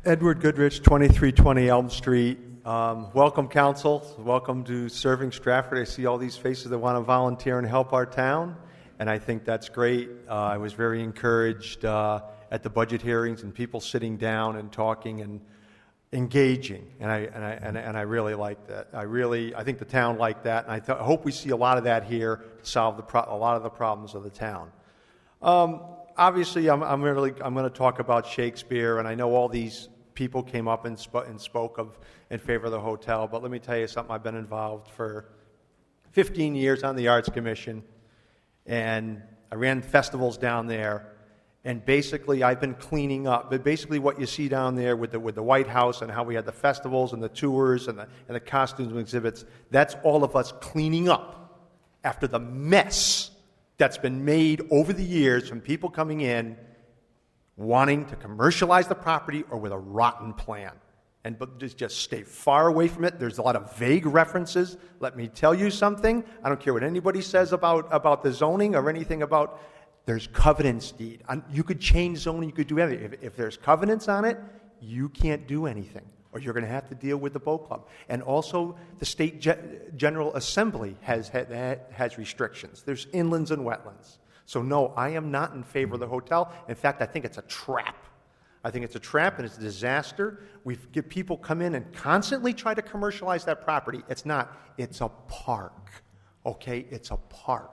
Edward Goodrich, 2320 Elm Street. Welcome, council. Welcome to serving Stratford. I see all these faces that want to volunteer and help our town, and I think that's great. I was very encouraged at the budget hearings and people sitting down and talking and engaging, and I really like that. I think the town liked that, and I hope we see a lot of that here to solve a lot of the problems of the town. Obviously, I'm going to talk about Shakespeare, and I know all these people came up and spoke in favor of the hotel, but let me tell you something. I've been involved for 15 years on the Arts Commission, and I ran festivals down there, and basically I've been cleaning up. But basically what you see down there with the White House and how we had the festivals and the tours and the costumes and exhibits, that's all of us cleaning up after the mess that's been made over the years from people coming in wanting to commercialize the property or with a rotten plan. But just stay far away from it. There's a lot of vague references. Let me tell you something. I don't care what anybody says about the zoning or anything about. There's covenants deed. You could change zoning. You could do anything. If there's covenants on it, you can't do anything, or you're going to have to deal with the boat club. And also, the state General Assembly has restrictions. There's inlands and wetlands. So no, I am not in favor of the hotel. In fact, I think it's a trap. I think it's a trap and it's a disaster. We get people come in and constantly try to commercialize that property. It's not. It's a park. Okay? It's a park.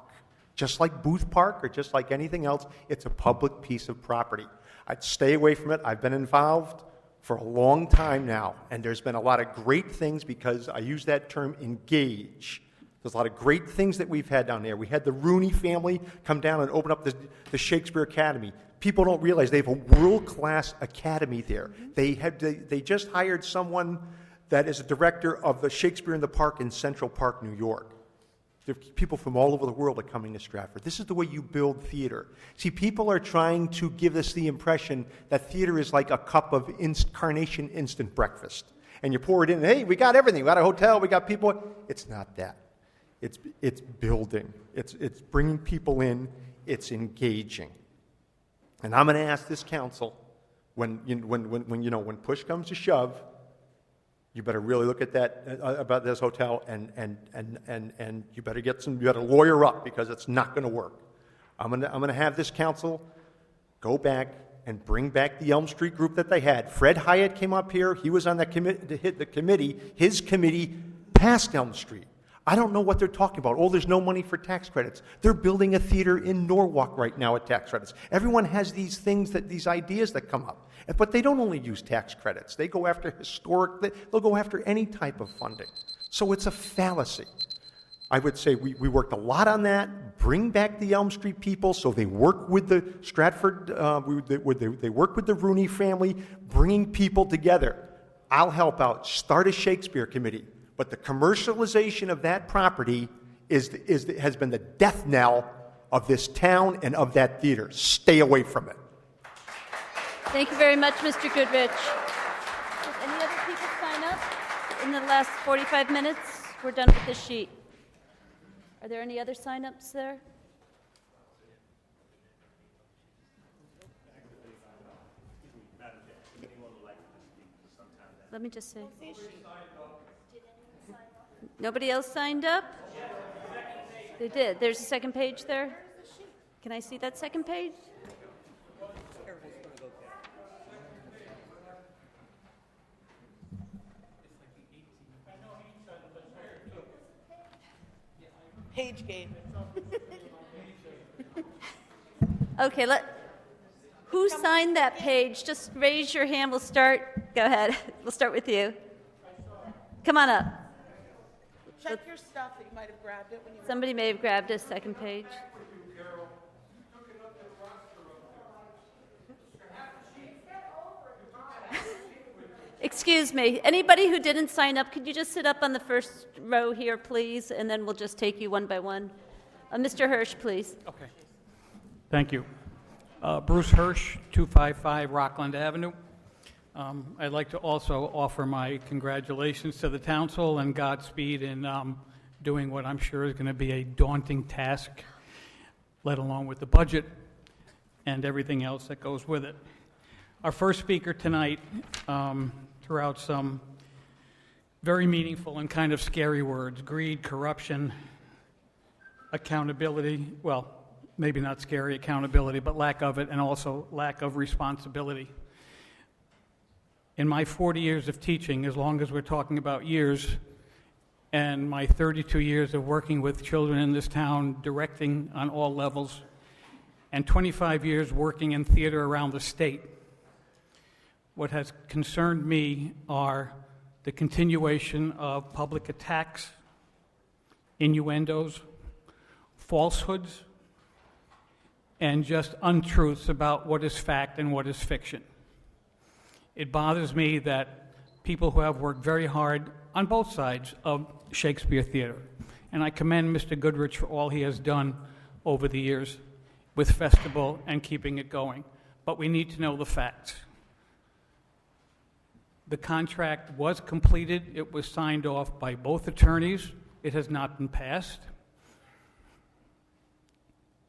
Just like Booth Park or just like anything else, it's a public piece of property. I'd stay away from it. I've been involved for a long time now, and there's been a lot of great things because I use that term engage. There's a lot of great things that we've had down there. We had the Rooney family come down and open up the Shakespeare Academy. People don't realize they have a world-class academy there. They just hired someone that is a director of the Shakespeare in the Park in Central Park, New York. There are people from all over the world are coming to Stratford. This is the way you build theater. See, people are trying to give us the impression that theater is like a cup of Carnation instant breakfast. And you pour it in, hey, we got everything. We got a hotel, we got people. It's not that. It's building. It's bringing people in. It's engaging. And I'm going to ask this council, when push comes to shove, you better really look at that about this hotel, and you better lawyer up, because it's not going to work. I'm going to have this council go back and bring back the Elm Street group that they had. Fred Hyatt came up here. He was on the committee. His committee passed Elm Street. I don't know what they're talking about. Oh, there's no money for tax credits. They're building a theater in Norwalk right now at tax credits. Everyone has these ideas that come up. But they don't only use tax credits. They go after they'll go after any type of funding. So it's a fallacy. I would say we worked a lot on that. Bring back the Elm Street people so they work with the Stratford, they work with the Rooney family, bringing people together. I'll help out. Start a Shakespeare committee. But the commercialization of that property has been the death knell of this town and of that theater. Stay away from it. Thank you very much, Mr. Goodrich. Did any other people sign up in the last 45 minutes? We're done with this sheet. Are there any other sign-ups there? Let me just say. Nobody else signed up? They did. There's a second page there. Can I see that second page? Page gave it. Okay, who signed that page? Just raise your hand. We'll start. Go ahead. We'll start with you. Come on up. Check your stuff that you might have grabbed it when you were. Somebody may have grabbed a second page. Excuse me. Anybody who didn't sign up, could you just sit up on the first row here, please? And then we'll just take you one by one. Mr. Hirsch, please. Okay. Thank you. Bruce Hirsch, 255 Rockland Avenue. I'd like to also offer my congratulations to the council and Godspeed in doing what I'm sure is going to be a daunting task, let alone with the budget and everything else that goes with it. Our first speaker tonight threw out some very meaningful and kind of scary words: greed, corruption, accountability. Well, maybe not scary accountability, but lack of it, and also lack of responsibility. In my 40 years of teaching, as long as we're talking about years, and my 32 years of working with children in this town, directing on all levels, and 25 years working in theater around the state, what has concerned me are the continuation of public attacks, innuendos, falsehoods, and just untruths about what is fact and what is fiction. It bothers me that people who have worked very hard on both sides of Shakespeare theater, and I commend Mr. Goodrich for all he has done over the years with Festival and keeping it going, but we need to know the facts. The contract was completed. It was signed off by both attorneys. It has not been passed.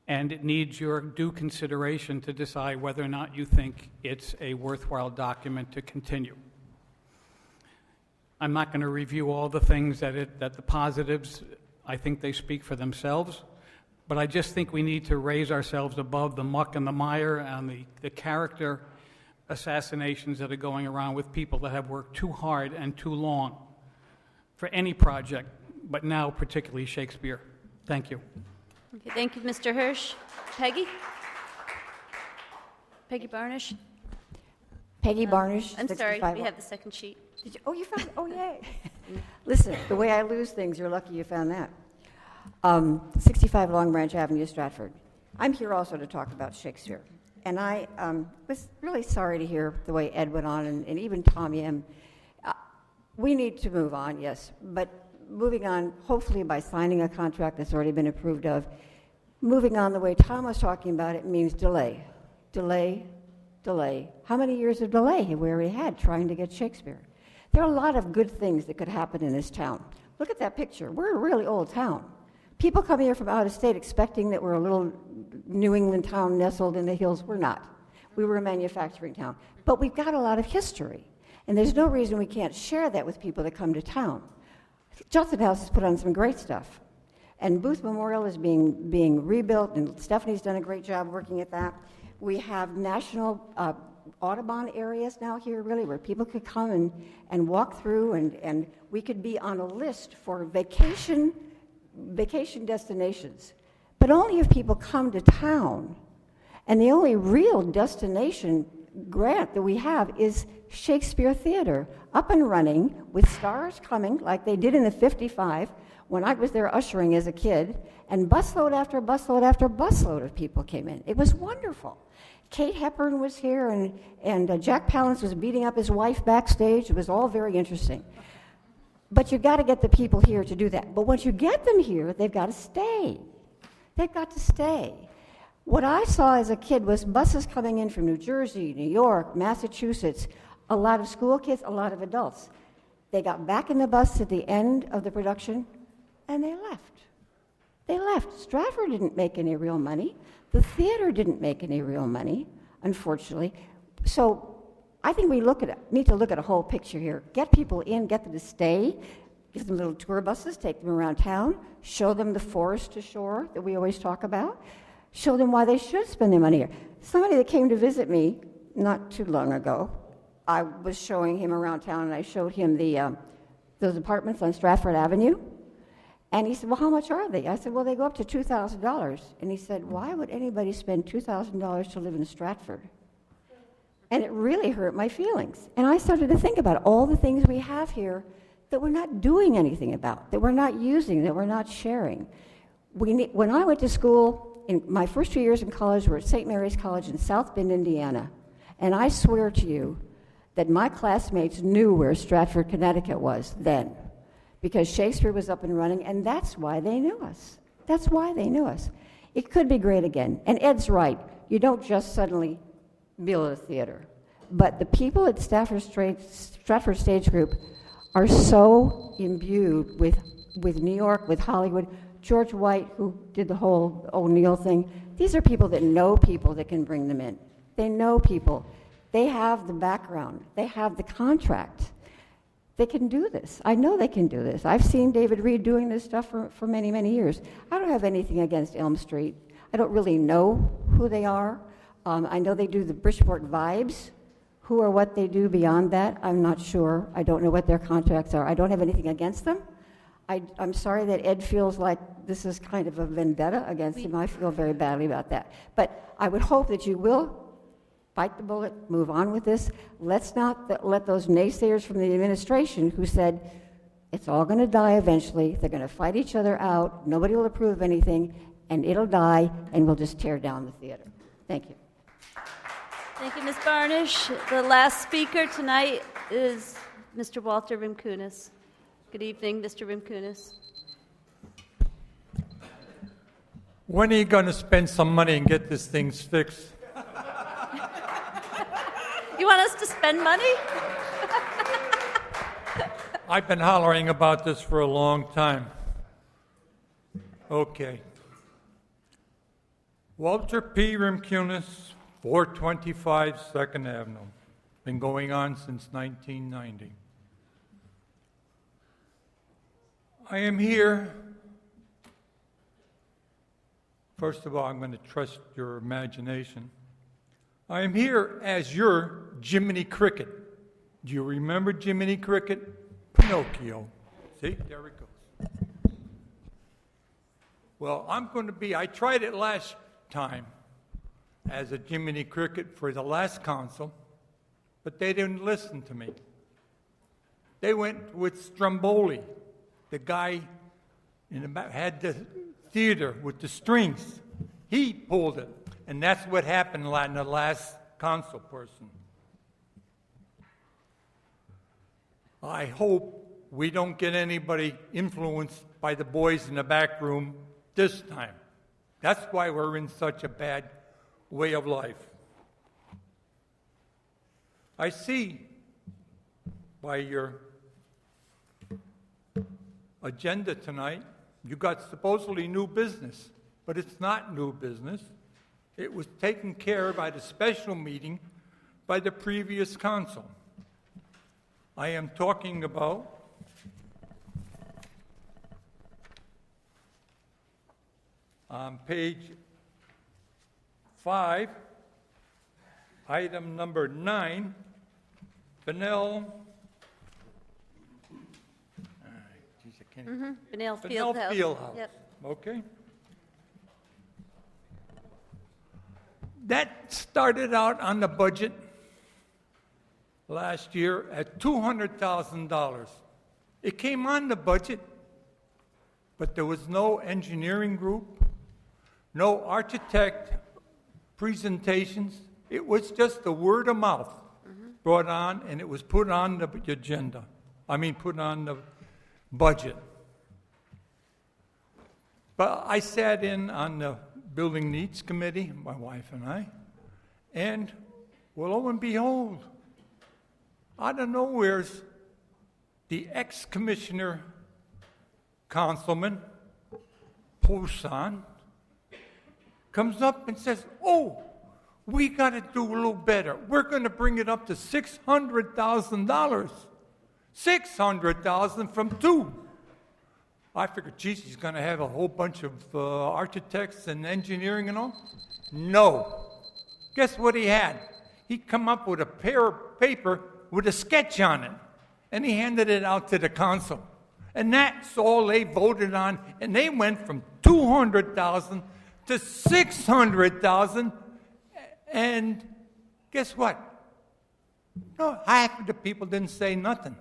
And it needs your due consideration to decide whether or not you think it's a worthwhile document to continue. I'm not going to review all the things that the positives, I think they speak for themselves, but I just think we need to raise ourselves above the muck and the mire and the character assassinations that are going around with people that have worked too hard and too long for any project, but now particularly Shakespeare. Thank you. Okay, thank you, Mr. Hirsch. Peggy? Peggy Barnish? Peggy Barnish. I'm sorry, 65. we have the second sheet. Did you, oh, you found, oh, yay. Listen, the way I lose things, you're lucky you found that. 65 Long Branch Avenue, Stratford. I'm here also to talk about Shakespeare. And I was really sorry to hear the way Ed went on, and even Tom Yim. We need to move on, yes, but moving on, hopefully by signing a contract that's already been approved of, moving on the way Tom was talking about it means delay, delay, delay. How many years of delay have we already had trying to get Shakespeare? There are a lot of good things that could happen in this town. Look at that picture. We're a really old town. People come here from out of state expecting that we're a little New England town nestled in the hills. We're not. We were a manufacturing town. But we've got a lot of history, and there's no reason we can't share that with people that come to town. Johnson House has put on some great stuff, and Booth Memorial is being rebuilt, and Stephanie's done a great job working at that. We have national Audubon areas now here, really, where people could come and walk through, and we could be on a list for vacation destinations. But only if people come to town. And the only real destination grant that we have is Shakespeare Theater, up and running, with stars coming like they did in the 55 when I was there ushering as a kid, and busload after busload after busload of people came in. It was wonderful. Kate Hepburn was here, and Jack Palance was beating up his wife backstage. It was all very interesting. But you've got to get the people here to do that. But once you get them here, they've got to stay. They've got to stay. What I saw as a kid was buses coming in from New Jersey, New York, Massachusetts, a lot of school kids, a lot of adults. They got back in the bus at the end of the production, and they left. They left. Stratford didn't make any real money. The theater didn't make any real money, unfortunately. So I think we need to look at a whole picture here. Get people in, get them to stay, give them little tour buses, take them around town, show them the forest to shore that we always talk about, show them why they should spend their money here. Somebody that came to visit me not too long ago, I was showing him around town, and I showed him those apartments on Stratford Avenue. And he said, well, how much are they? I said, well, they go up to $2,000. And he said, why would anybody spend $2,000 to live in Stratford? And it really hurt my feelings. And I started to think about all the things we have here that we're not doing anything about, that we're not using, that we're not sharing. When I went to school, in my first 2 years in college were at St. Mary's College in South Bend, Indiana. And I swear to you that my classmates knew where Stratford, Connecticut was then, because Shakespeare was up and running, and that's why they knew us. That's why they knew us. It could be great again. And Ed's right. You don't just suddenly build a theater. But the people at Stratford Stage Group are so imbued with New York, with Hollywood. George White, who did the whole O'Neill thing, these are people that know people that can bring them in. They know people. They have the background. They have the contract. They can do this. I know they can do this. I've seen David Reed doing this stuff for many, many years. I don't have anything against Elm Street. I don't really know who they are. I know they do the Bridgeport Vibes. Who or what they do beyond that, I'm not sure. I don't know what their contracts are. I don't have anything against them. I'm sorry that Ed feels like this is kind of a vendetta against him. I feel very badly about that. But I would hope that you will bite the bullet, move on with this. Let's not let those naysayers from the administration who said it's all going to die eventually, they're going to fight each other out, nobody will approve of anything, and it'll die, and we'll just tear down the theater. Thank you. Thank you, Ms. Barnish. The last speaker tonight is Mr. Walter Rimkunis. Good evening, Mr. Rimkunis. When are you going to spend some money and get this thing fixed? You want us to spend money? I've been hollering about this for a long time. Okay. Walter P. Rimkunis, 425 2nd Avenue. Been going on since 1990. I am here. First of all, I'm going to trust your imagination. I am here as your Jiminy Cricket. Do you remember Jiminy Cricket? Pinocchio. See, there it goes. Well, I tried it last time as a Jiminy Cricket for the last council, but they didn't listen to me. They went with Stromboli, the guy had the theater with the strings. He pulled it. And that's what happened in the last council person. I hope we don't get anybody influenced by the boys in the back room this time. That's why we're in such a bad way of life. I see by your agenda tonight, you got supposedly new business, but it's not new business. It was taken care of at a special meeting by the previous council. I am talking about on page 5, item number 9, Benel. Benel Benel Fieldhouse. Fieldhouse. Yep. Okay. That started out on the budget last year at $200,000. It came on the budget, but there was no engineering group, no architect presentations. It was just the word of mouth brought on, and it was put on the agenda. Put on the budget. But I sat in on the Building Needs Committee, my wife and I, and well, lo and behold, out of nowhere's the ex-commissioner, Councilman Poussin, comes up and says, "Oh, we got to do a little better. We're going to bring it up to $600,000. $600,000 from two." I figured, geez, he's going to have a whole bunch of architects and engineering and all. No. Guess what he had? He come up with a pair of paper with a sketch on it, and he handed it out to the council. And that's all they voted on, and they went from $200,000 to $600,000. And guess what? No, half of the people didn't say nothing.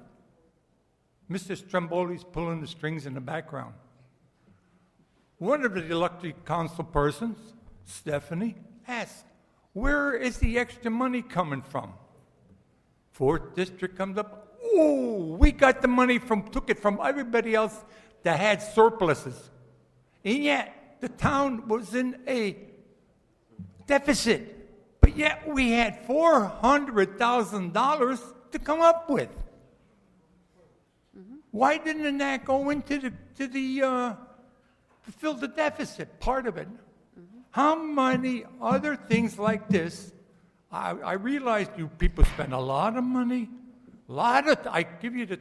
Mr. Stromboli's pulling the strings in the background. One of the elected council persons, Stephanie, asked, "Where is the extra money coming from?" 4th District comes up, "Oh, we got the money took it from everybody else that had surpluses." And yet, the town was in a deficit. But yet, we had $400,000 to come up with. Why didn't that go into to fill the deficit, part of it? How many other things like this? I realize you people spend a lot of money, I give you the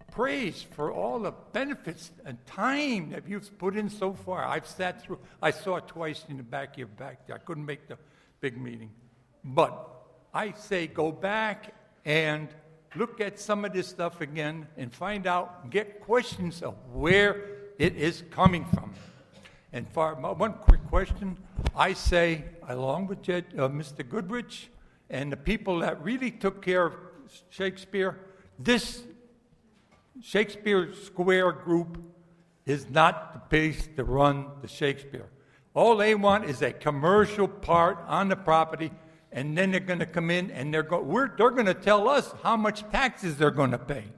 praise for all the benefits and time that you've put in so far. I've sat through, I saw it twice in the back of your back there. I couldn't make the big meeting. But I say go back and look at some of this stuff again and find out, get questions of where it is coming from. And for one quick question, I say, along with Mr. Goodrich and the people that really took care of Shakespeare, this Shakespeare Square group is not the place to run the Shakespeare. All they want is a commercial part on the property, and then they're going to come in and they're going to tell us how much taxes they're going to pay.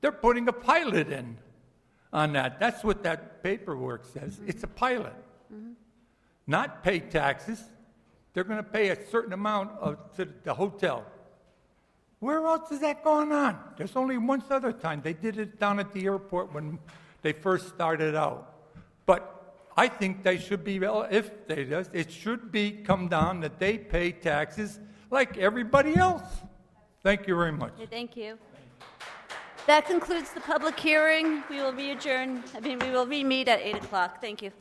They're putting a pilot in on that. That's what that paperwork says. It's a pilot. Not pay taxes. They're going to pay a certain amount to the hotel. Where else is that going on? There's only one other time. They did it down at the airport when they first started out. But I think they should be, if they does, it should be come down that they pay taxes like everybody else. Thank you very much. Okay, thank you. That concludes the public hearing. We will re-meet at 8 o'clock. Thank you.